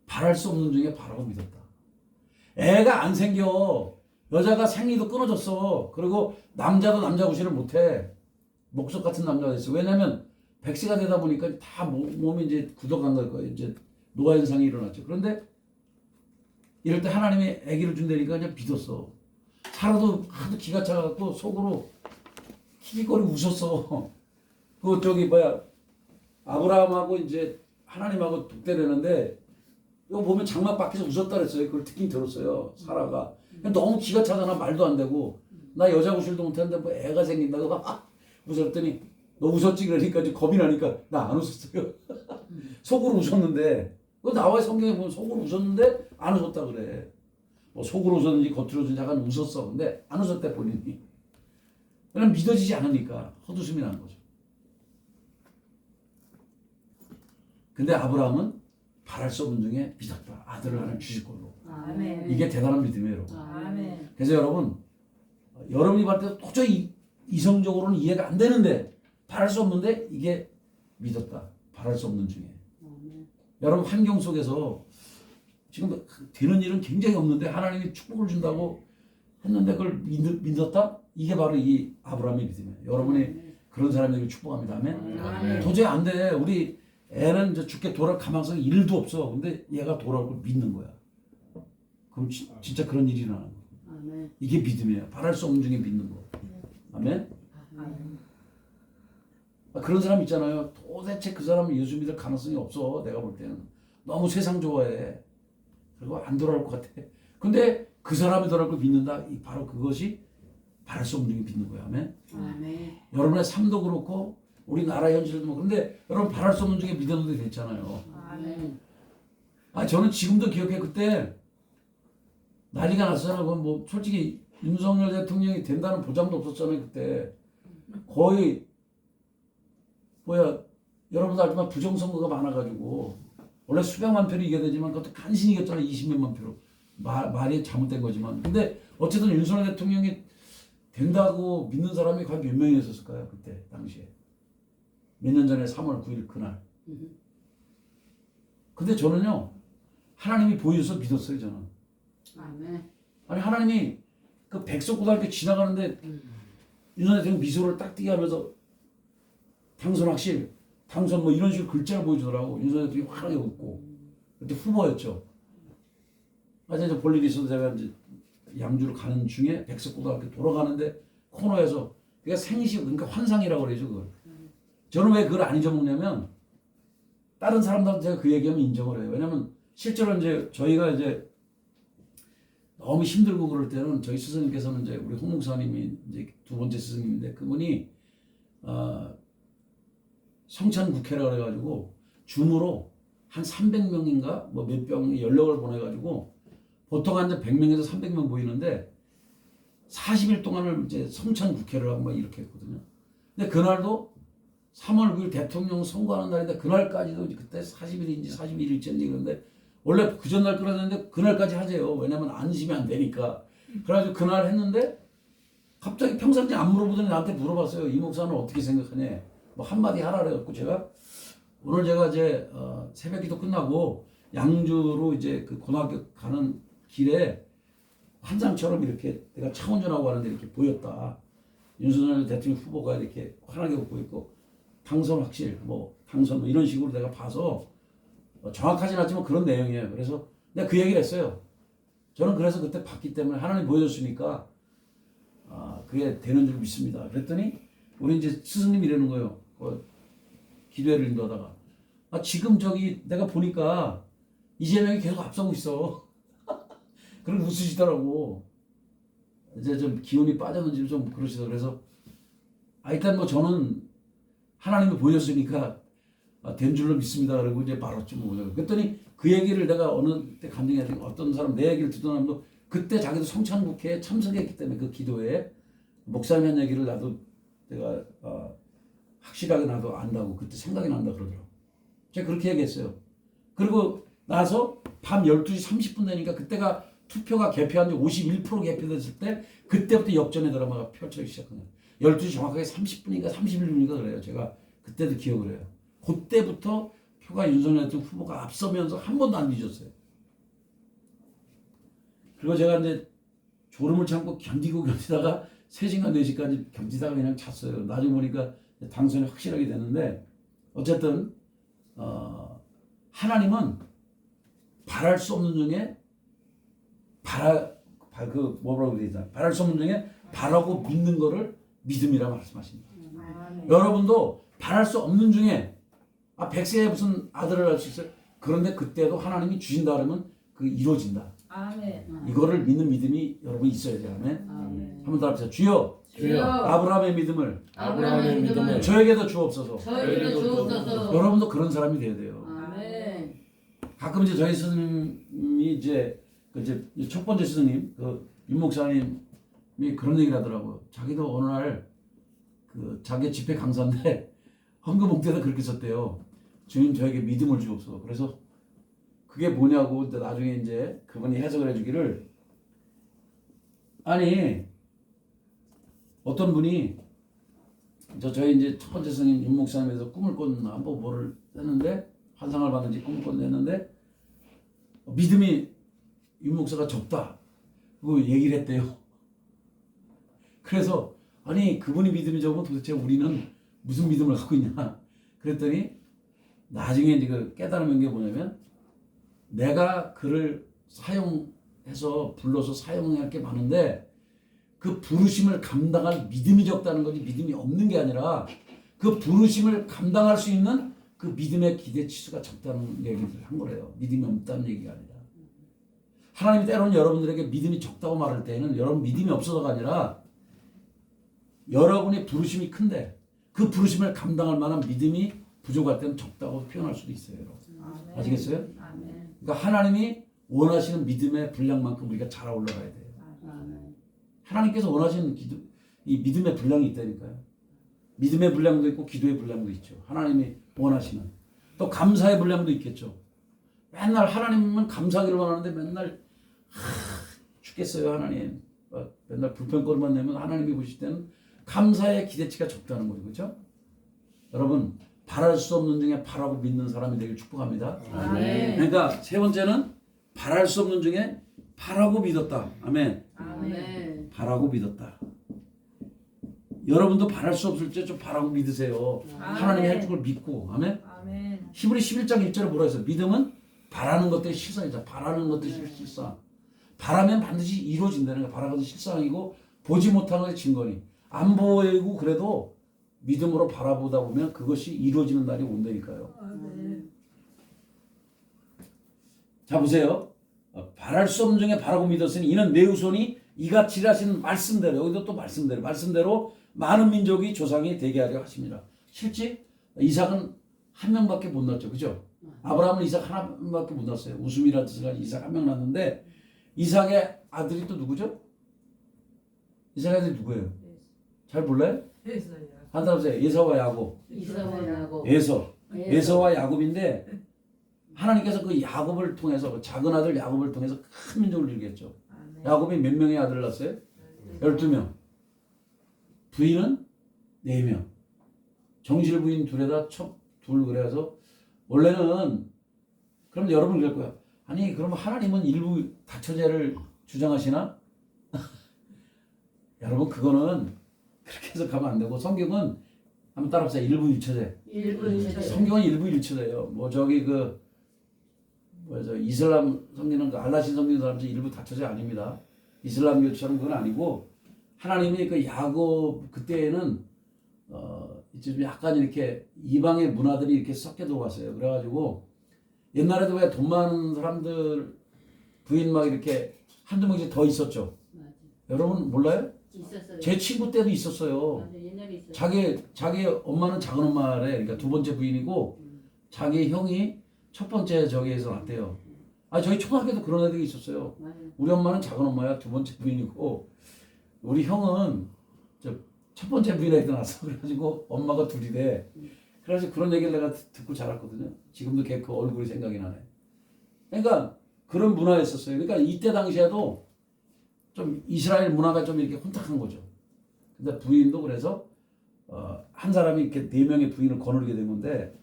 바랄 수 없는 중에 바라고 믿었다. 애가 안 생겨. 여자가 생리도 끊어졌어. 그리고 남자도 남자 구실을 못해. 목석 같은 남자가 됐어. 왜냐면 백세가 되다 보니까 다 몸이 이제 굳어간 거예요. 이제 노화 현상이 일어났죠. 그런데 이럴 때 하나님이 아기를 준다니까 그냥 믿었어. 살아도 하도 기가 차갖고 속으로 킥킥거리 웃었어. 그 저기 뭐야 아브라함하고 이제 하나님하고 독대되는데 이거 보면 장막 밖에서 웃었다 그랬어요. 그걸 듣긴 들었어요. 사라가 너무 기가 차잖아. 말도 안 되고 나 여자 구실도 못하는데 뭐 애가 생긴다고 웃었더니 너 웃었지 그러니까 이제 겁이 나니까 나 안 웃었어요. 속으로 웃었는데 그거 나와 성경에 보면 속으로 웃었는데 안 웃었다 그래. 뭐 속으로 웃었는지 겉으로 웃었는지 약간 웃었어. 근데 안 웃었대 본인이. 왜냐면 믿어지지 않으니까 헛웃음이 나는 거죠. 근데 아브라함은 바랄 수 없는 중에 믿었다. 아들을 하나 주실 걸로. 아멘. 이게 대단한 믿음이에요, 여러분. 아멘. 그래서 여러분, 여러분이 볼 때 도저히 이성적으로는 이해가 안 되는데 바랄 수 없는데 이게 믿었다. 바랄 수 없는 중에. 아멘. 여러분 환경 속에서 지금 되는 일은 굉장히 없는데 하나님이 축복을 준다고 했는데 그걸 믿었다? 이게 바로 이 아브라함의 믿음이에요. 여러분이 그런 사람에게 축복합니다. 아멘. 아멘. 도저히 안 돼. 우리 애는 이제 죽게 돌아올 가망성이 1도 없어. 근데 얘가 돌아올 걸 믿는 거야. 그럼 진짜 그런 일이 일어나는 거야. 아멘. 이게 믿음이에요. 바랄 수 없는 중에 믿는 거. 아멘. 아멘. 그런 사람 있잖아요. 도대체 그 사람은 예수 믿을 가능성이 없어. 내가 볼 때는. 너무 세상 좋아해. 그리고 안 돌아올 것 같아. 근데 그 사람이 돌아올 걸 믿는다. 바로 그것이 바랄 수 없는 중에 믿는 거야. 아멘. 아멘. 여러분의 삶도 그렇고 우리나라 현실도 뭐 그런데 여러분 바랄 수 없는 중에 믿었는데 됐잖아요. 아멘. 저는 지금도 기억해. 그때 난리가 났잖아요. 그건 뭐 솔직히 윤석열 대통령이 된다는 보장도 없었잖아요. 그때 거의 뭐야 여러분도 알지만 부정선거가 많아가지고 원래 수백만 표로 이겨야 되지만 그것도 간신히 이겼잖아요. 20몇만 표로. 말이 잘못된 거지만. 근데 어쨌든 윤석열 대통령이 된다고 믿는 사람이 과연 몇 명이 있었을까요? 그때 당시에. 몇 년 전에 3월 9일 그날. 근데 저는요. 하나님이 보여줘서 믿었어요. 저는. 아멘. 아니 하나님이 그 백석고등학교 지나가는데 윤석열 대통령 미소를 딱 띄게 하면서 당선 확실, 당선 뭐 이런 식으로 글자를 보여주더라고. 윤석열 대통령이 환하게 웃고. 그때 후보였죠. 이제 볼 일이 있어서 제가 이제 양주를 가는 중에 백석고등학교 돌아가는데 코너에서 그게 생시 그러니까 환상이라고 그러죠 그걸. 저는 왜 그걸 안 잊어먹냐면 다른 사람들한테 제가 그 얘기하면 인정을 해요. 왜냐면 실제로 이제 저희가 이제 너무 힘들고 그럴 때는 저희 스승님께서는 이제 우리 홍 목사님이 이제 두 번째 스승님인데 그분이 성찬 국회라 그래가지고 줌으로 한 300명인가 뭐 몇 병의 연락을 보내가지고 보통 한 100명에서 300명 모이는데 40일 동안을 이제 성찬 국회를 하고 막 이렇게 했거든요. 근데 그날도 3월 9일 대통령 선거하는 날인데 그날까지도 그때 40일인지 41일째인지 그런데 원래 그 전날 끌었는데 그날까지 하재요. 왜냐면 안심이 안 되니까. 그래가지고 그날 했는데 갑자기 평상시 안 물어보더니 나한테 물어봤어요. 이 목사는 어떻게 생각하냐. 뭐 한마디 하라 그래갖고 제가 오늘 제가 이제 새벽 기도 끝나고 양주로 이제 그 고등학교 가는 길에 환상처럼 이렇게 내가 차 운전하고 가는데 이렇게 보였다. 윤석열 대통령 후보가 이렇게 환하게 웃고 있고 당선 확실 뭐 당선 뭐 이런 식으로 내가 봐서 정확하진 않지만 그런 내용이에요. 그래서 내가 그 얘기를 했어요. 저는 그래서 그때 봤기 때문에 하나님 보여줬으니까 그게 되는 줄 믿습니다. 그랬더니 우리 이제 스승님 이러는 거예요. 기도회를 인도하다가 지금 저기 내가 보니까 이재명이 계속 앞서고 있어. 그럼 웃으시더라고. 이제 좀 기운이 빠졌는지 좀 그러시더라고요. 그래서 일단 뭐 저는 하나님이 보여줬으니까 된 줄로 믿습니다. 그러고 이제 바로 좀 오자고. 그랬더니 그 얘기를 내가 어느 때 감정이 어떤 사람 내 얘기를 듣던 사람도 그때 자기도 성찬국회에 참석했기 때문에 그 기도회에 목사님 한 얘기를 나도 내가 확실하게 나도 안다고 그때 생각이 난다 그러더라고. 제가 그렇게 얘기했어요. 그리고 나서 밤 12시 30분 되니까 그때가 투표가 개표한 지 51% 개표됐을 때 그때부터 역전의 드라마가 펼쳐지기 시작한 거예요. 12시 정확하게 30분인가 31분인가 그래요. 제가 그때도 기억을 해요. 그때부터 표가 윤석열 대통령 후보가 앞서면서 한 번도 안 뒤졌어요. 그리고 제가 이제 졸음을 참고 견디다가 3시간 4시까지 견디다가 그냥 잤어요. 나중에 보니까 당선이 확실하게 됐는데 어쨌든 하나님은 바랄 수 없는 중에 뭐라고 되어 있나? 바랄 수 없는 중에 바라고 믿는 거를 믿음이라 말씀하십니다. 여러분도 바랄 수 없는 중에 100세에 무슨 아들을 할 수 있어요? 그런데 그때도 하나님이 주신다 그러면 그 이루어진다. 아멘. 이거를 믿는 믿음이 여러분이 있어야 돼요. 아멘. 한번 더 합시다. 주여 주여 아브라함의 믿음을 아브라함의 믿음을 저에게도 주옵소서. 저희도 주옵소서. 여러분도 그런 사람이 돼야 돼요. 아멘. 가끔 이제 저희 스님이 이제 첫 번째 스님 윤 목사님이 그런 얘기를 하더라고요. 자기도 어느 날 자기 집회 강사인데 헌금 목대에다 그렇게 썼대요. 주님 저에게 믿음을 주옵소서. 그래서 그게 뭐냐고 근데 나중에 이제 그분이 해석을 해주기를 아니 어떤 분이 저희 이제 첫 번째 스님 윤 목사님에서 꿈을 꿨나 뭐 뭐를 했는데 환상을 받는지 꿈을 꿨는데 믿음이 윤 목사가 적다 그거 얘기를 했대요. 그래서 아니 그분이 믿음이 적으면 도대체 우리는 무슨 믿음을 갖고 있냐 그랬더니 나중에 이제 그 깨달은 게 뭐냐면 내가 그를 사용해서 불러서 사용할 게 많은데 그 부르심을 감당할 믿음이 적다는 거지 믿음이 없는 게 아니라 그 부르심을 감당할 수 있는 그 믿음의 기대치수가 적다는 얘기를 한 거래요. 믿음이 없다는 얘기가 아니라. 하나님이 때로는 여러분들에게 믿음이 적다고 말할 때는 여러분 믿음이 없어서가 아니라 여러분의 부르심이 큰데 그 부르심을 감당할 만한 믿음이 부족할 때는 적다고 표현할 수도 있어요. 여러분. 아멘. 아시겠어요? 아멘. 그러니까 하나님이 원하시는 믿음의 분량만큼 우리가 자라 올라가야 돼요. 아멘. 하나님께서 원하시는 이 믿음의 분량이 있다니까요. 믿음의 분량도 있고 기도의 분량도 있죠. 하나님이 원하시는. 또 감사의 분량도 있겠죠. 맨날 하나님은 감사하기를 원하는데 맨날 죽겠어요 하나님. 맨날 불평거리만 내면 하나님이 보실 때는 감사의 기대치가 적다는 거죠. 그렇죠? 여러분 바랄 수 없는 중에 바라고 믿는 사람이 되길 축복합니다. 아멘. 그러니까 세 번째는 바랄 수 없는 중에 바라고 믿었다. 아멘. 아멘. 바라고 믿었다. 여러분도 바랄 수 없을 때 좀 바라고 믿으세요. 하나님이 해줄 걸 믿고. 아멘. 아멘. 히브리 11장 1절에 뭐라 했어요? 믿음은 바라는 것들이 실상이다. 바라는 것들이 실상. 바라면 반드시 이루어진다는 거야. 바라는 것이 실상이고 보지 못한 것의 증거니. 안 보이고 그래도 믿음으로 바라보다 보면 그것이 이루어지는 날이 온다니까요. 아멘. 자 보세요. 바랄 수 없는 중에 바라고 믿었으니 이는 내 후손이 이같이 하신 말씀대로 여기도 또 말씀대로 많은 민족이 조상이 되게 하려 하십니다. 실제 이삭은 한 명밖에 못 낳았죠. 그죠? 아브라함은 이삭 하나밖에 못 낳았어요. 웃음이라는 뜻을 가지고 이삭 한 명 낳았는데 이삭의 아들이 또 누구죠? 이삭의 아들이 누구예요? 잘 몰라요? 한 사람 보세요. 에서와 야곱. 이사와하고 에서와 야곱인데 하나님께서 그 야곱을 통해서 그 작은 아들 야곱을 통해서 큰 민족을 이루겠죠. 야곱이 몇 명의 아들을 낳았어요? 12명. 부인은 4명. 정실 부인 둘에다 둘 그래서 원래는 그럼 여러분 그럴 거야. 아니 그러면 하나님은 일부 다처제를 주장하시나? 여러분 그거는 그렇게 해석하면 안 되고 성경은 한번 따라합시다. 일부 일처제. 성경은 일부 일처제예요. 뭐 저기 이슬람 성경은 그 알라신 성경 사람들 일부 다처제 아닙니다. 이슬람교처럼 그건 아니고 하나님이 그 야곱 그때에는 좀 약간 이렇게 이방의 문화들이 이렇게 섞여 들어왔어요. 그래가지고 옛날에도 왜 돈 많은 사람들 부인 막 이렇게 한두 명씩 더 있었죠. 맞아. 여러분 몰라요? 있었어요. 제 친구 때도 있었어요. 맞아. 옛날에 있었어요. 자기 엄마는 작은 엄마래. 그러니까 두 번째 부인이고 자기 형이 첫 번째 저기에서 낳대요. 저희 초등학교도 그런 애들이 있었어요. 맞아. 우리 엄마는 작은 엄마야. 두 번째 부인이고 우리 형은 첫 번째 부인에서 낳았어. 그래가지고 엄마가 둘이래. 그래서 그런 얘기를 내가 듣고 자랐거든요. 지금도 걔 그 얼굴이 생각이 나네. 그러니까 그런 문화였었어요. 그러니까 이때 당시에도 좀 이스라엘 문화가 좀 이렇게 혼탁한 거죠. 근데 부인도 그래서 한 사람이 이렇게 4명의 부인을 거느리게 된 건데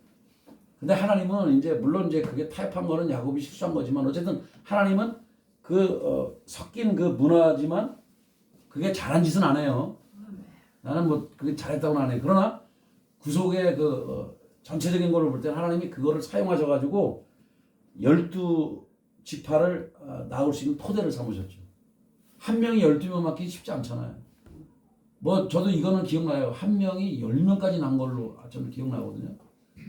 근데 하나님은 이제 물론 이제 그게 타협한 거는 야곱이 실수한 거지만 어쨌든 하나님은 섞인 그 문화지만 그게 잘한 짓은 안 해요. 나는 뭐 그게 잘했다고는 안 해요. 그러나 구속의 전체적인 걸로 볼 때는 하나님이 그거를 사용하셔가지고 12지파를 낳을 수 있는 토대를 삼으셨죠. 한 명이 12명 맡기기 쉽지 않잖아요. 뭐 저도 이거는 기억나요. 한 명이 10명까지 낳은 걸로 저는 기억나거든요.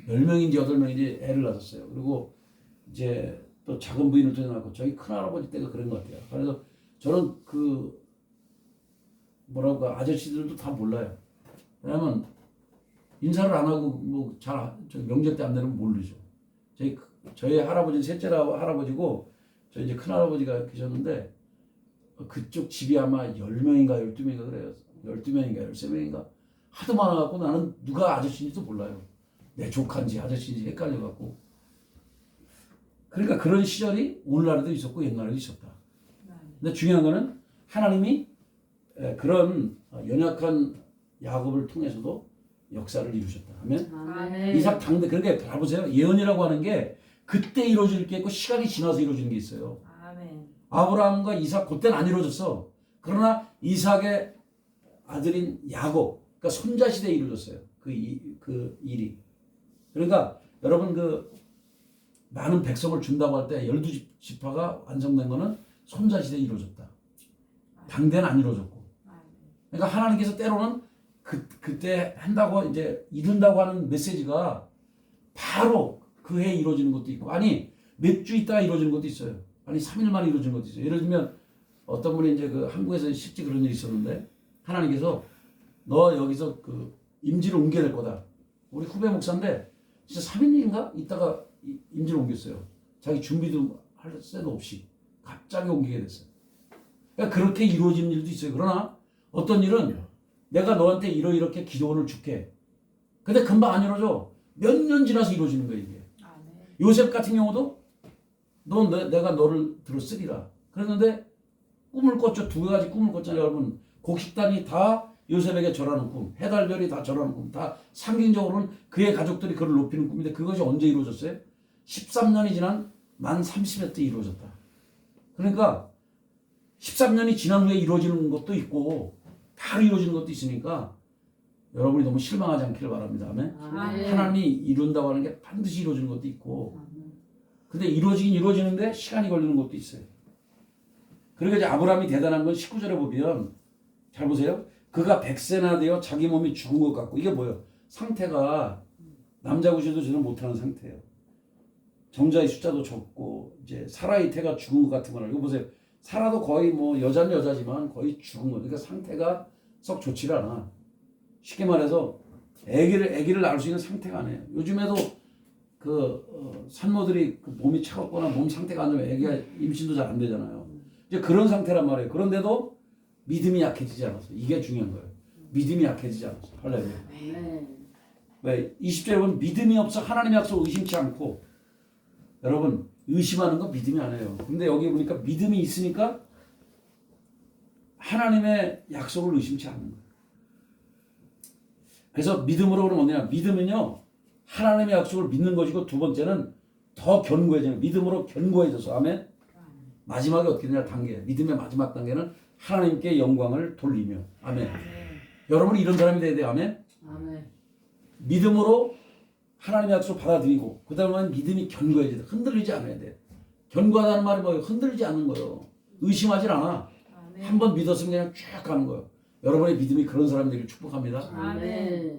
10명인지 8명인지 애를 낳았어요. 그리고 이제 또 작은 부인을 또 낳고 저희 큰할아버지 때가 그런 것 같아요. 그래서 저는 뭐라고 아저씨들도 다 몰라요. 왜냐면 인사를 안 하고 뭐 잘 명절 때 안 되면 모르죠. 저희 할아버지는 셋째 할아버지고 저희 이제 큰할아버지가 계셨는데 그쪽 집이 아마 10명인가 12명인가 그래요. 12명인가 13명인가 하도 많아갖고 나는 누가 아저씨인지도 몰라요. 내 조카인지 아저씨인지 헷갈려갖고. 그러니까 그런 시절이 오늘날에도 있었고 옛날에도 있었다. 근데 중요한 거는 하나님이 그런 연약한 야곱을 통해서도 역사를 이루셨다. 아멘. 아멘. 이삭 당대 그러니까 봐보세요. 예언이라고 하는 게 그때 이루어질 게 있고 시간이 지나서 이루어지는 게 있어요. 아멘. 아브라함과 이삭 그때는 안 이루어졌어. 그러나 이삭의 아들인 야곱, 그러니까 손자 시대에 이루어졌어요. 그 일이. 그러니까 여러분 많은 백성을 준다고 할 때 12지파가 완성된 거는 손자 시대에 이루어졌다. 당대는 안 이루어졌고. 그러니까 하나님께서 때로는 그때 한다고 이제 이룬다고 하는 메시지가 바로 그 해에 이루어지는 것도 있고, 아니 몇 주 있다가 이루어지는 것도 있어요. 아니 3일 만에 이루어지는 것도 있어요. 예를 들면 어떤 분이 이제 한국에서 실제 그런 일이 있었는데 하나님께서 너 여기서 임지를 옮겨야 될 거다. 우리 후배 목사인데 진짜 3일인가 있다가 임지를 옮겼어요. 자기 준비도 할 새도 없이 갑자기 옮기게 됐어요. 그러니까 그렇게 이루어지는 일도 있어요. 그러나 어떤 일은 내가 너한테 이렇게 기도원을 줄게. 근데 금방 안 이루어져. 몇 년 지나서 이루어지는 거예요, 이게. 요셉 같은 경우도 내가 너를 들어 쓰리라. 그랬는데 꿈을 꿨죠. 2가지 꿈을 꿨잖아요, 여러분. 곡식단이 다 요셉에게 절하는 꿈, 해달별이 다 절하는 꿈, 다 상징적으로는 그의 가족들이 그를 높이는 꿈인데 그것이 언제 이루어졌어요? 13년이 지난 만 30회 때 이루어졌다. 그러니까 13년이 지난 후에 이루어지는 것도 있고 바로 이루어지는 것도 있으니까 여러분이 너무 실망하지 않기를 바랍니다. 아멘. 하나님이 이룬다고 하는 게 반드시 이루어지는 것도 있고, 근데 이루어지긴 이루어지는데 시간이 걸리는 것도 있어요. 그러니까 이제 아브라함이 대단한 건 19절에 보면 잘 보세요. 그가 100세나 되어 자기 몸이 죽은 것 같고, 이게 뭐예요? 상태가 남자 구실도 저는 못하는 상태예요. 정자의 숫자도 적고 이제 사라의 태가 죽은 것 같은 거라. 이거 보세요. 사라도 거의 뭐 여자는 여자지만 거의 죽은 거. 그러니까 상태가 썩 좋지를 않아. 쉽게 말해서 아기를 낳을 수 있는 상태가 아니에요. 요즘에도 산모들이 몸이 차갑거나 몸 상태가 안 좋으면 아기가 임신도 잘 안 되잖아요. 이제 그런 상태란 말이에요. 그런데도 믿음이 약해지지 않았어. 이게 중요한 거예요. 믿음이 약해지지 않았어. 할렐루야. 왜? 20절에 보면 믿음이 없어 하나님의 약속을 의심치 않고, 여러분 의심하는 건 믿음이 아니에요. 근데 여기 보니까 믿음이 있으니까 하나님의 약속을 의심치 않는 거예요. 그래서 믿음으로 그러면 뭐냐? 믿음은요 하나님의 약속을 믿는 것이고, 두 번째는 더 견고해지는, 믿음으로 견고해져서. 아멘. 마지막에 어떻게 되냐? 단계, 믿음의 마지막 단계는 하나님께 영광을 돌리며. 아멘. 여러분이 이런 사람이 돼야 돼요. 아멘. 믿음으로 하나님의 약속을 받아들이고, 그 다음에 믿음이 견고해져야 돼. 흔들리지 않아야 돼. 견고하다는 말이 뭐예요? 흔들리지 않는 거예요. 의심하지 않아. 한번 믿었으면 그냥 쭉 가는 거예요. 여러분의 믿음이 그런 사람이 되길 축복합니다.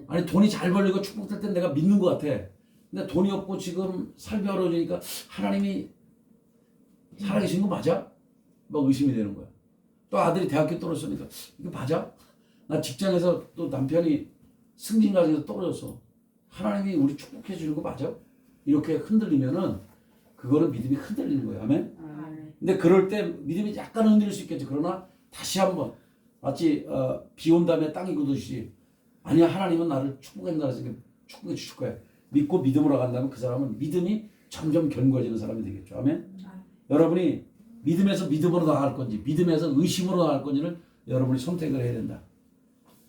아니 돈이 잘 벌리고 축복될 땐 내가 믿는 것 같아. 근데 돈이 없고 지금 삶이 어려워지니까 하나님이 살아계신 거 맞아? 막 의심이 되는 거야. 또 아들이 대학교 떨어졌으니까 이거 맞아? 나 직장에서 또 남편이 승진과정에서 떨어졌어. 하나님이 우리 축복해 주는 거 맞아? 이렇게 흔들리면은 그거는 믿음이 흔들리는 거예요. 아멘? 근데 그럴 때 믿음이 약간 흔들릴 수 있겠죠. 그러나 다시 한번 마치 비 온 다음에 땅이 굳듯이, 아니야 하나님은 나를 축복한다 해서 축복해 주실 거야. 믿고 믿음으로 간다면 그 사람은 믿음이 점점 견고해지는 사람이 되겠죠. 아멘? 여러분이 믿음에서 믿음으로 나아갈 건지 믿음에서 의심으로 나아갈 건지를 여러분이 선택을 해야 된다.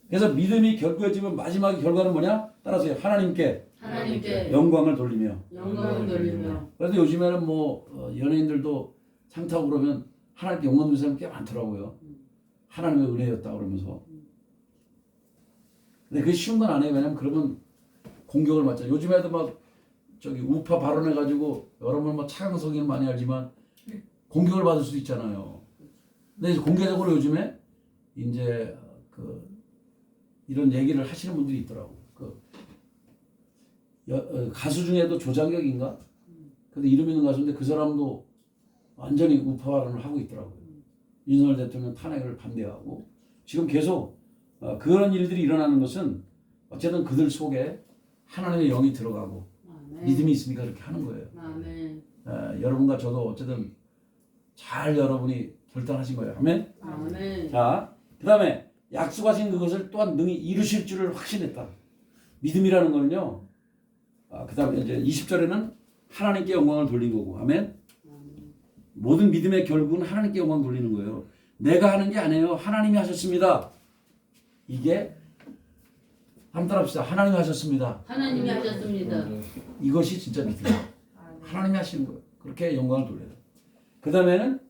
그래서 믿음이 견고해지면 마지막의 결과는 뭐냐? 따라서 하나님께 하나님께 영광을 돌리며. 영광을 돌리며. 그래서 요즘에는 뭐 연예인들도 상 타고 그러면 하나님께 영광 돌리는 사람이 꽤 많더라고요. 하나님의 은혜였다 그러면서. 근데 그게 쉬운 건 아니에요. 왜냐면 그러면 공격을 받죠. 요즘에도 막 저기 우파 발언해가지고 여러분 뭐 차강석이는 많이 알지만 공격을 받을 수도 있잖아요. 근데 이제 공개적으로 요즘에 이제 그 이런 얘기를 하시는 분들이 있더라고. 가수 중에도 조장혁인가? 근데 이름 있는 가수인데 그 사람도 완전히 우파 발언을 하고 있더라고요. 윤석열 대통령 탄핵을 반대하고 지금 계속 그런 일들이 일어나는 것은 어쨌든 그들 속에 하나님의 영이 들어가고 믿음이 있으니까 그렇게 하는 거예요. 아멘. 여러분과 저도 어쨌든 잘 여러분이 결단하신 거예요. 아멘. 아멘. 자, 그 다음에 약속하신 그것을 또한 능히 이루실 줄을 확신했다. 믿음이라는 거는요. 그 다음에 이제 20절에는 하나님께 영광을 돌린 거고. 아멘. 모든 믿음의 결국은 하나님께 영광 돌리는 거예요. 내가 하는 게 아니에요. 하나님이 하셨습니다. 이게 한번 따라합시다. 하나님이 하셨습니다. 하나님이 하셨습니다. 이것이 진짜 믿음이에요. 하나님이 하시는 거예요. 그렇게 영광을 돌려요. 그 다음에는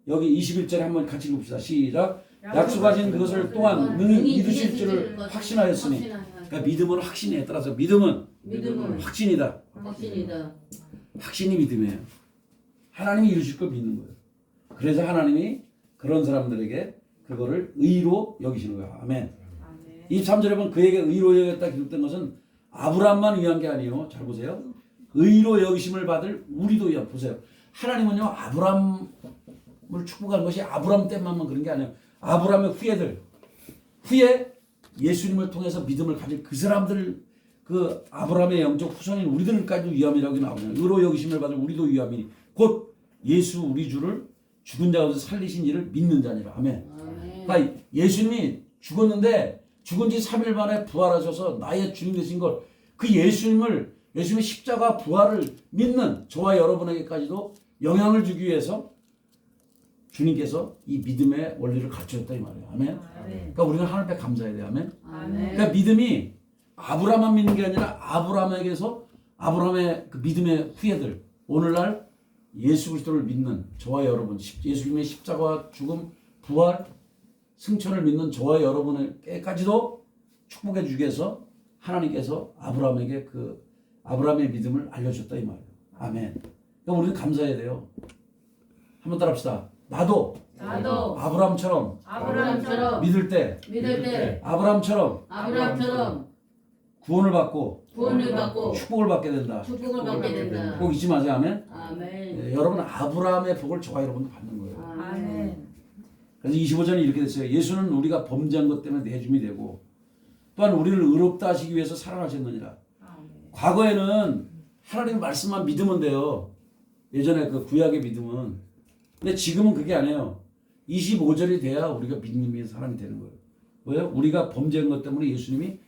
여기 21절에 한번 같이 읽읍시다. 시작. 약속하신 그것을 또한 능히 이루실 줄을 확신하였으니. 그러니까 믿음은 확신이에요. 따라서 믿음은 확신이다. 확신이다. 확신이 믿음이에요. 하나님이 이루실 걸 믿는 거예요. 그래서 하나님이 그런 사람들에게 그거를 의로 여기시는 거예요. 아멘. 23절에 보면 그에게 의로 여겼다 기록된 것은 아브라함만 위한 게 아니에요. 잘 보세요. 의로 여기심을 받을 우리도 위한. 보세요. 하나님은요 아브라함을 축복한 것이 아브라함 때만 그런 게 아니에요. 아브라함의 후예들 후에 예수님을 통해서 믿음을 가질 그 사람들 그 아브라함의 영적 후손인 우리들까지도 위함이라고 나오잖아요. 의로 여기심을 받을 우리도 위함이니 곧 예수 우리 주를 죽은 자 가운데 살리신 이를 믿는 자니라. 아멘. 그러니까 예수님이 죽었는데 죽은 지 3일 만에 부활하셔서 나의 주님 되신 걸 그 예수님의 십자가 부활을 믿는 저와 여러분에게까지도 영향을 주기 위해서 주님께서 이 믿음의 원리를 가르쳐줬다 이 말이에요. 아멘. 그러니까 우리는 하나님 앞에 감사해야 돼요. 아멘. 그러니까 믿음이 아브라함만 믿는 게 아니라 아브라함에게서 아브라함의 그 믿음의 후예들 오늘날 예수 그리스도를 믿는 저와 여러분 예수님의 십자가 죽음 부활 승천을 믿는 저와 여러분에게까지도 축복해 주기 위해서 하나님께서 아브라함에게 그 아브라함의 믿음을 알려줬다 이 말이에요. 아멘. 그러니까 우리는 감사해야 돼요. 한번 따라합시다. 나도 아브라함처럼 믿을 때 아브라함처럼 구원을 받고 축복을 받게 된다. 꼭 잊지 마세요. 아멘. 네, 여러분 아브라함의 복을 저와 여러분도 받는 거예요. 아멘. 그래서 25절에 이렇게 됐어요. 예수는 우리가 범죄한 것 때문에 내줌이 되고 또한 우리를 의롭다 하시기 위해서 살아나셨느니라. 과거에는 하나님 말씀만 믿으면 돼요. 예전에 그 구약의 믿음은. 근데 지금은 그게 아니에요. 25절이 돼야 우리가 믿는 사람이 되는 거예요. 왜요? 우리가 범죄한 것 때문에 예수님이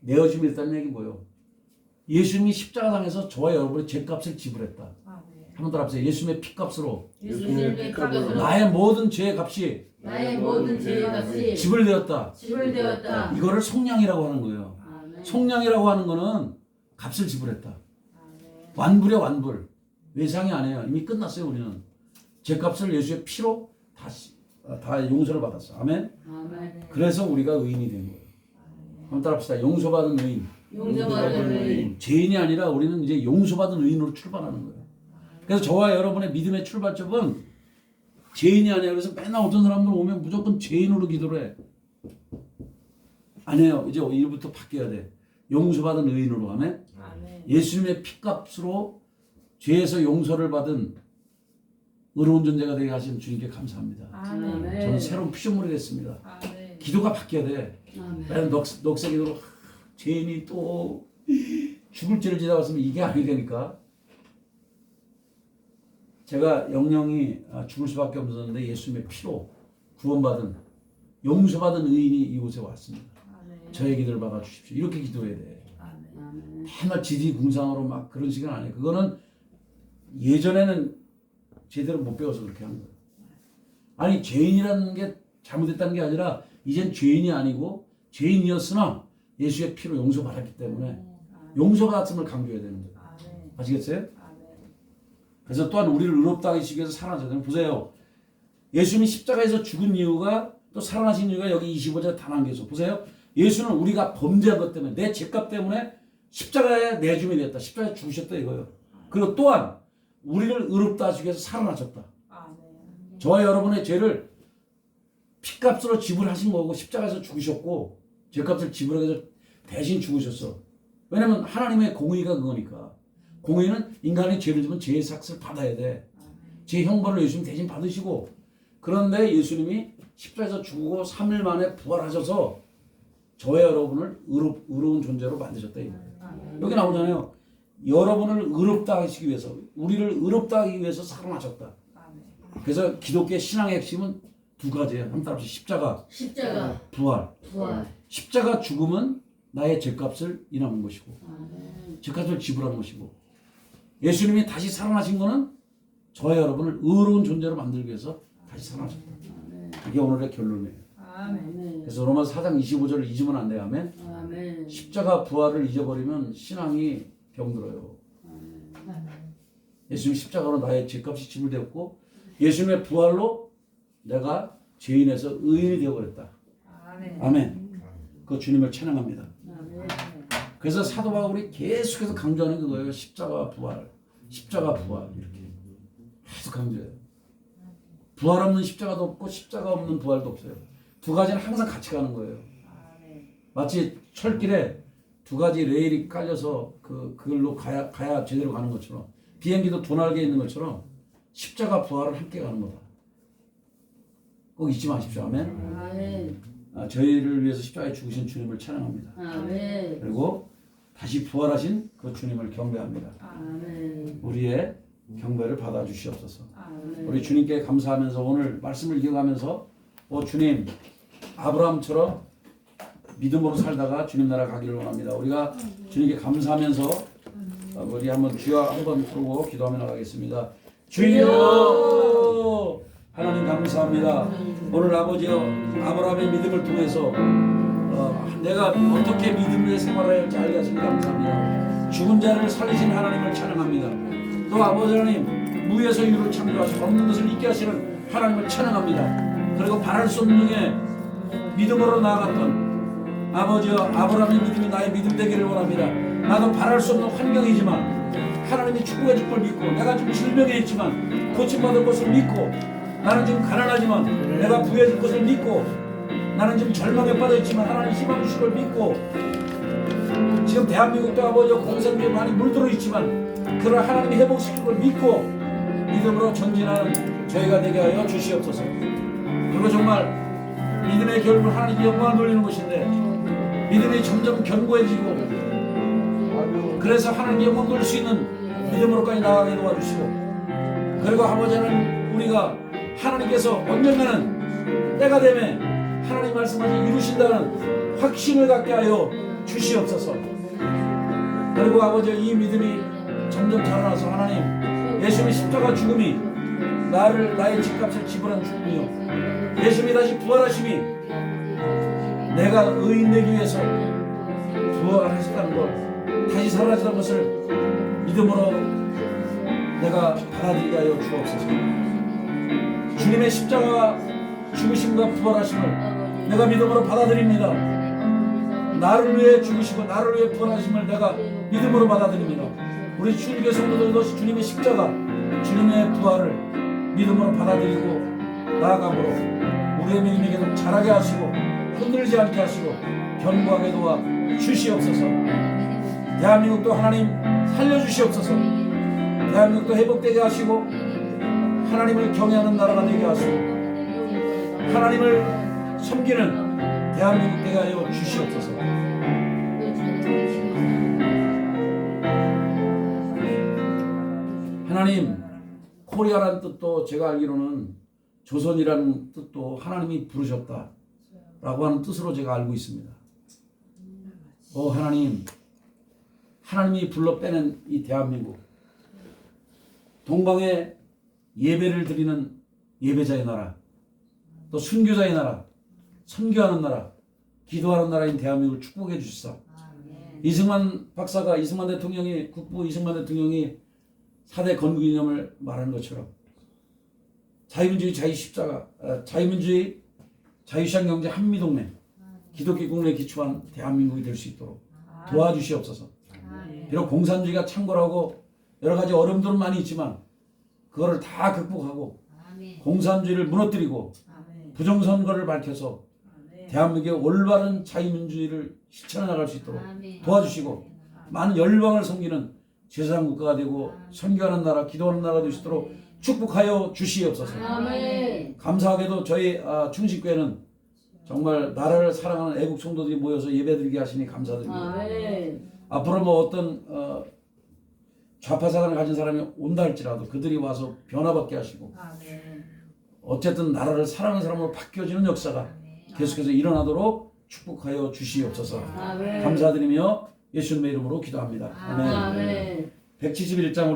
내어줌이 됐다는 얘기 뭐예요? 예수님이 십자가상에서 저와 여러분의 죄값을 지불했다. 한번 더 합시다. 예수님의 피값으로 나의 모든 죄의 값이 지불되었다. 이거를 속량이라고 하는 거예요. 속량이라고 하는 거는 값을 지불했다. 완불이야 완불. 외상이 아니에요. 이미 끝났어요. 우리는 죄값을 예수의 피로 다 용서를 받았어. 아멘. 그래서 우리가 의인이 된 거예요. 한번 따라합시다. 용서받은 의인. 죄인이 아니라 우리는 이제 용서받은 의인으로 출발하는 거예요. 그래서 저와 여러분의 믿음의 출발점은 죄인이 아니에요. 그래서 맨날 어떤 사람들 오면 무조건 죄인으로 기도를 해. 아니에요. 이제 이제부터 바뀌어야 돼. 용서받은 의인으로. 아멘. 예수님의 피값으로 죄에서 용서를 받은 의로운 존재가 되게 하신 주님께 감사합니다. 저는 새로운 피조물이 됐습니다. 기도가 바뀌어야 돼. 맨날 넋의 기도로 죄인이 또 죽을 죄를 지나갔으면 이게 아니게 되니까 제가 영영이 죽을 수밖에 없었는데 예수님의 피로 구원받은 용서받은 의인이 이곳에 왔습니다. 저의 기도를 받아주십시오. 이렇게 기도해야 돼. 맨날 지리궁상으로 막 그런 식은 아니에요. 그거는 예전에는 제대로 못 배워서 그렇게 하는 거예요. 아니 죄인이라는 게 잘못했다는 게 아니라 이젠 죄인이 아니고 죄인이었으나 예수의 피로 용서받았기 때문에 용서받았음을 강조해야 되는 거예요. 아시겠어요? 그래서 또한 우리를 의롭다 하시기 위해서 살아나셨잖아요. 보세요. 예수님이 십자가에서 죽은 이유가 또 살아나신 이유가 여기 25절 단한계에서 보세요. 예수는 우리가 범죄한 것 때문에 내 죄값 때문에 십자가에 내줌이 됐다. 십자가에 죽으셨다 이거예요. 그리고 또한 우리를 의롭다 하시기 위해서 살아나셨다. 저와 여러분의 죄를 피값으로 지불하신 거고 십자가에서 죽으셨고 죄값을 지불하기 위해서 대신 죽으셨어. 왜냐면 하나님의 공의가 그거니까. 공의는 인간이 죄를 지면 죄의 삭을 받아야 돼. 죄 형벌을 예수님 대신 받으시고 그런데 예수님이 십자가에서 죽고 3일 만에 부활하셔서 저와 여러분을 의로운 존재로 만드셨다. 여기 나오잖아요. 여러분을 의롭다 하시기 위해서 우리를 의롭다 하기 위해서 살아나셨다. 그래서 기독교의 신앙의 핵심은 두 가지예요. 한 따라서 십자가, 부활. 십자가 죽음은 나의 죄값을 인하는 것이고 죄값을 지불하는 것이고 예수님이 다시 살아나신 것은 저와 여러분을 의로운 존재로 만들기 위해서 다시 살아나셨다. 이게 오늘의 결론이에요. 그래서 로마서 4장 25절을 잊으면 안 돼요. 아멘. 십자가 부활을 잊어버리면 신앙이 병들어요. 예수님 십자가로 나의 죄값이 지불되었고 예수님의 부활로 내가 죄인에서 의인이 되어버렸다. 아멘. 그 주님을 찬양합니다. 그래서 사도 바울이 계속해서 강조하는 그거예요. 십자가 부활, 십자가 부활 이렇게 계속 강조해요. 부활 없는 십자가도 없고 십자가 없는 부활도 없어요. 두 가지는 항상 같이 가는 거예요. 마치 철길에 두 가지 레일이 깔려서 그걸로 가야 제대로 가는 것처럼 비행기도 도날개에 있는 것처럼 십자가 부활을 함께 가는 거다. 꼭 잊지 마십시오. 아멘. 저희를 위해서 십자가에 죽으신 주님을 찬양합니다. 그리고 다시 부활하신 그 주님을 경배합니다. 우리의 경배를 받아주시옵소서. 우리 주님께 감사하면서 오늘 말씀을 기억하면서 주님 아브라함처럼 믿음으로 살다가 주님 나라 가기를 원합니다. 우리가 주님께 감사하면서 우리 한번 주여 한번 부르고 기도하며 나가겠습니다. 주여 하나님 감사합니다. 오늘 아버지여 아브라함의 믿음을 통해서 내가 어떻게 믿음의 생활을 할지 알게 하시니 감사합니다. 죽은 자를 살리신 하나님을 찬양합니다. 또 아버지 하나님 무에서 유를 창조하시고 없는 것을 있게 하시는 하나님을 찬양합니다. 그리고 바랄 수 없는 중에 믿음으로 나아갔던 아버지여 아브라함의 믿음이 나의 믿음 되기를 원합니다. 나도 바랄 수 없는 환경이지만 하나님이 축복해 줄 걸 믿고 내가 지금 질병에 있지만 고침받을 것을 믿고 나는 지금 가난하지만 내가 부해질 것을 믿고 나는 지금 절망에 빠져있지만 하나님 희망 주실 걸 믿고 지금 대한민국도 아버지여 공생주에 많이 물들어 있지만 그걸 하나님이 회복시킬 걸 믿고 믿음으로 전진하는 저희가 되게 하여 주시옵소서. 그리고 정말 믿음의 결국은 하나님께 영광을 돌리는 것인데 믿음이 점점 견고해지고 그래서 하나님께 영광 돌릴 수 있는 믿음으로까지 나아가게 도와주시고 그리고 아버지는 우리가 하나님께서 언젠가는 때가 되면 하나님 말씀하신 이루신다는 확신을 갖게 하여 주시옵소서. 그리고 아버지 이 믿음이 점점 자라나서 하나님 예수님의 십자가 죽음이 나의 집값을 지불한 죽음이요 예수님이 다시 부활하심이 내가 의인 되기 위해서 부활하셨다는 것 다시 살아나셨다는 것을 믿음으로 내가 받아들이게 하여 주옵소서. 주님의 십자가 죽으심과 부활하심을 내가 믿음으로 받아들입니다. 나를 위해 죽으시고 나를 위해 부활하심을 내가 믿음으로 받아들입니다. 우리 주님의 성도들도 주님의 십자가 주님의 부활을 믿음으로 받아들이고 나아감으로 우리의 믿음이 계속 자라게 하시고 흔들리지 않게 하시고 견고하게 도와 주시옵소서. 대한민국도 하나님 살려주시옵소서. 대한민국도 회복되게 하시고 하나님을 경외하는 나라가 되게 하시고 하나님을 섬기는 대한민국 되게 하여 주시옵소서. 하나님 코리아라는 뜻도 제가 알기로는 조선이라는 뜻도 하나님이 부르셨다 라고 하는 뜻으로 제가 알고 있습니다. 하나님이 불러 빼낸 이 대한민국 동방에 예배를 드리는 예배자의 나라 또 순교자의 나라 선교하는 나라 기도하는 나라인 대한민국을 축복해 주시사 이승만 박사가 이승만 대통령이 국부 이승만 대통령이 4대 건국이념을 말하는 것처럼 자유민주주의 자유십자가 자유민주주의 자유시장 경제 한미동맹 기독교 국론에 기초한 대한민국이 될 수 있도록 도와주시옵소서. 비록 공산주의가 창궐하고 여러 가지 어려움들은 많이 있지만 그거를 다 극복하고 공산주의를 무너뜨리고 부정선거를 밝혀서 대한민국의 올바른 자유민주주의를 실천해 나갈 수 있도록 도와주시고 많은 열방을 섬기는 제사장 국가가 되고 선교하는 나라, 기도하는 나라가 될 수 있도록 축복하여 주시옵소서. 아멘. 감사하게도 저희 충신교회는 정말 나라를 사랑하는 애국 성도들이 모여서 예배드리게 하시니 감사드립니다. 아멘. 앞으로 뭐 어떤 좌파 사상을 가진 사람이 온다 할지라도 그들이 와서 변화받게 하시고 어쨌든 나라를 사랑하는 사람으로 바뀌어지는 역사가 계속해서 일어나도록 축복하여 주시옵소서. 아멘. 감사드리며 예수님의 이름으로 기도합니다. 아멘. 아멘. 171장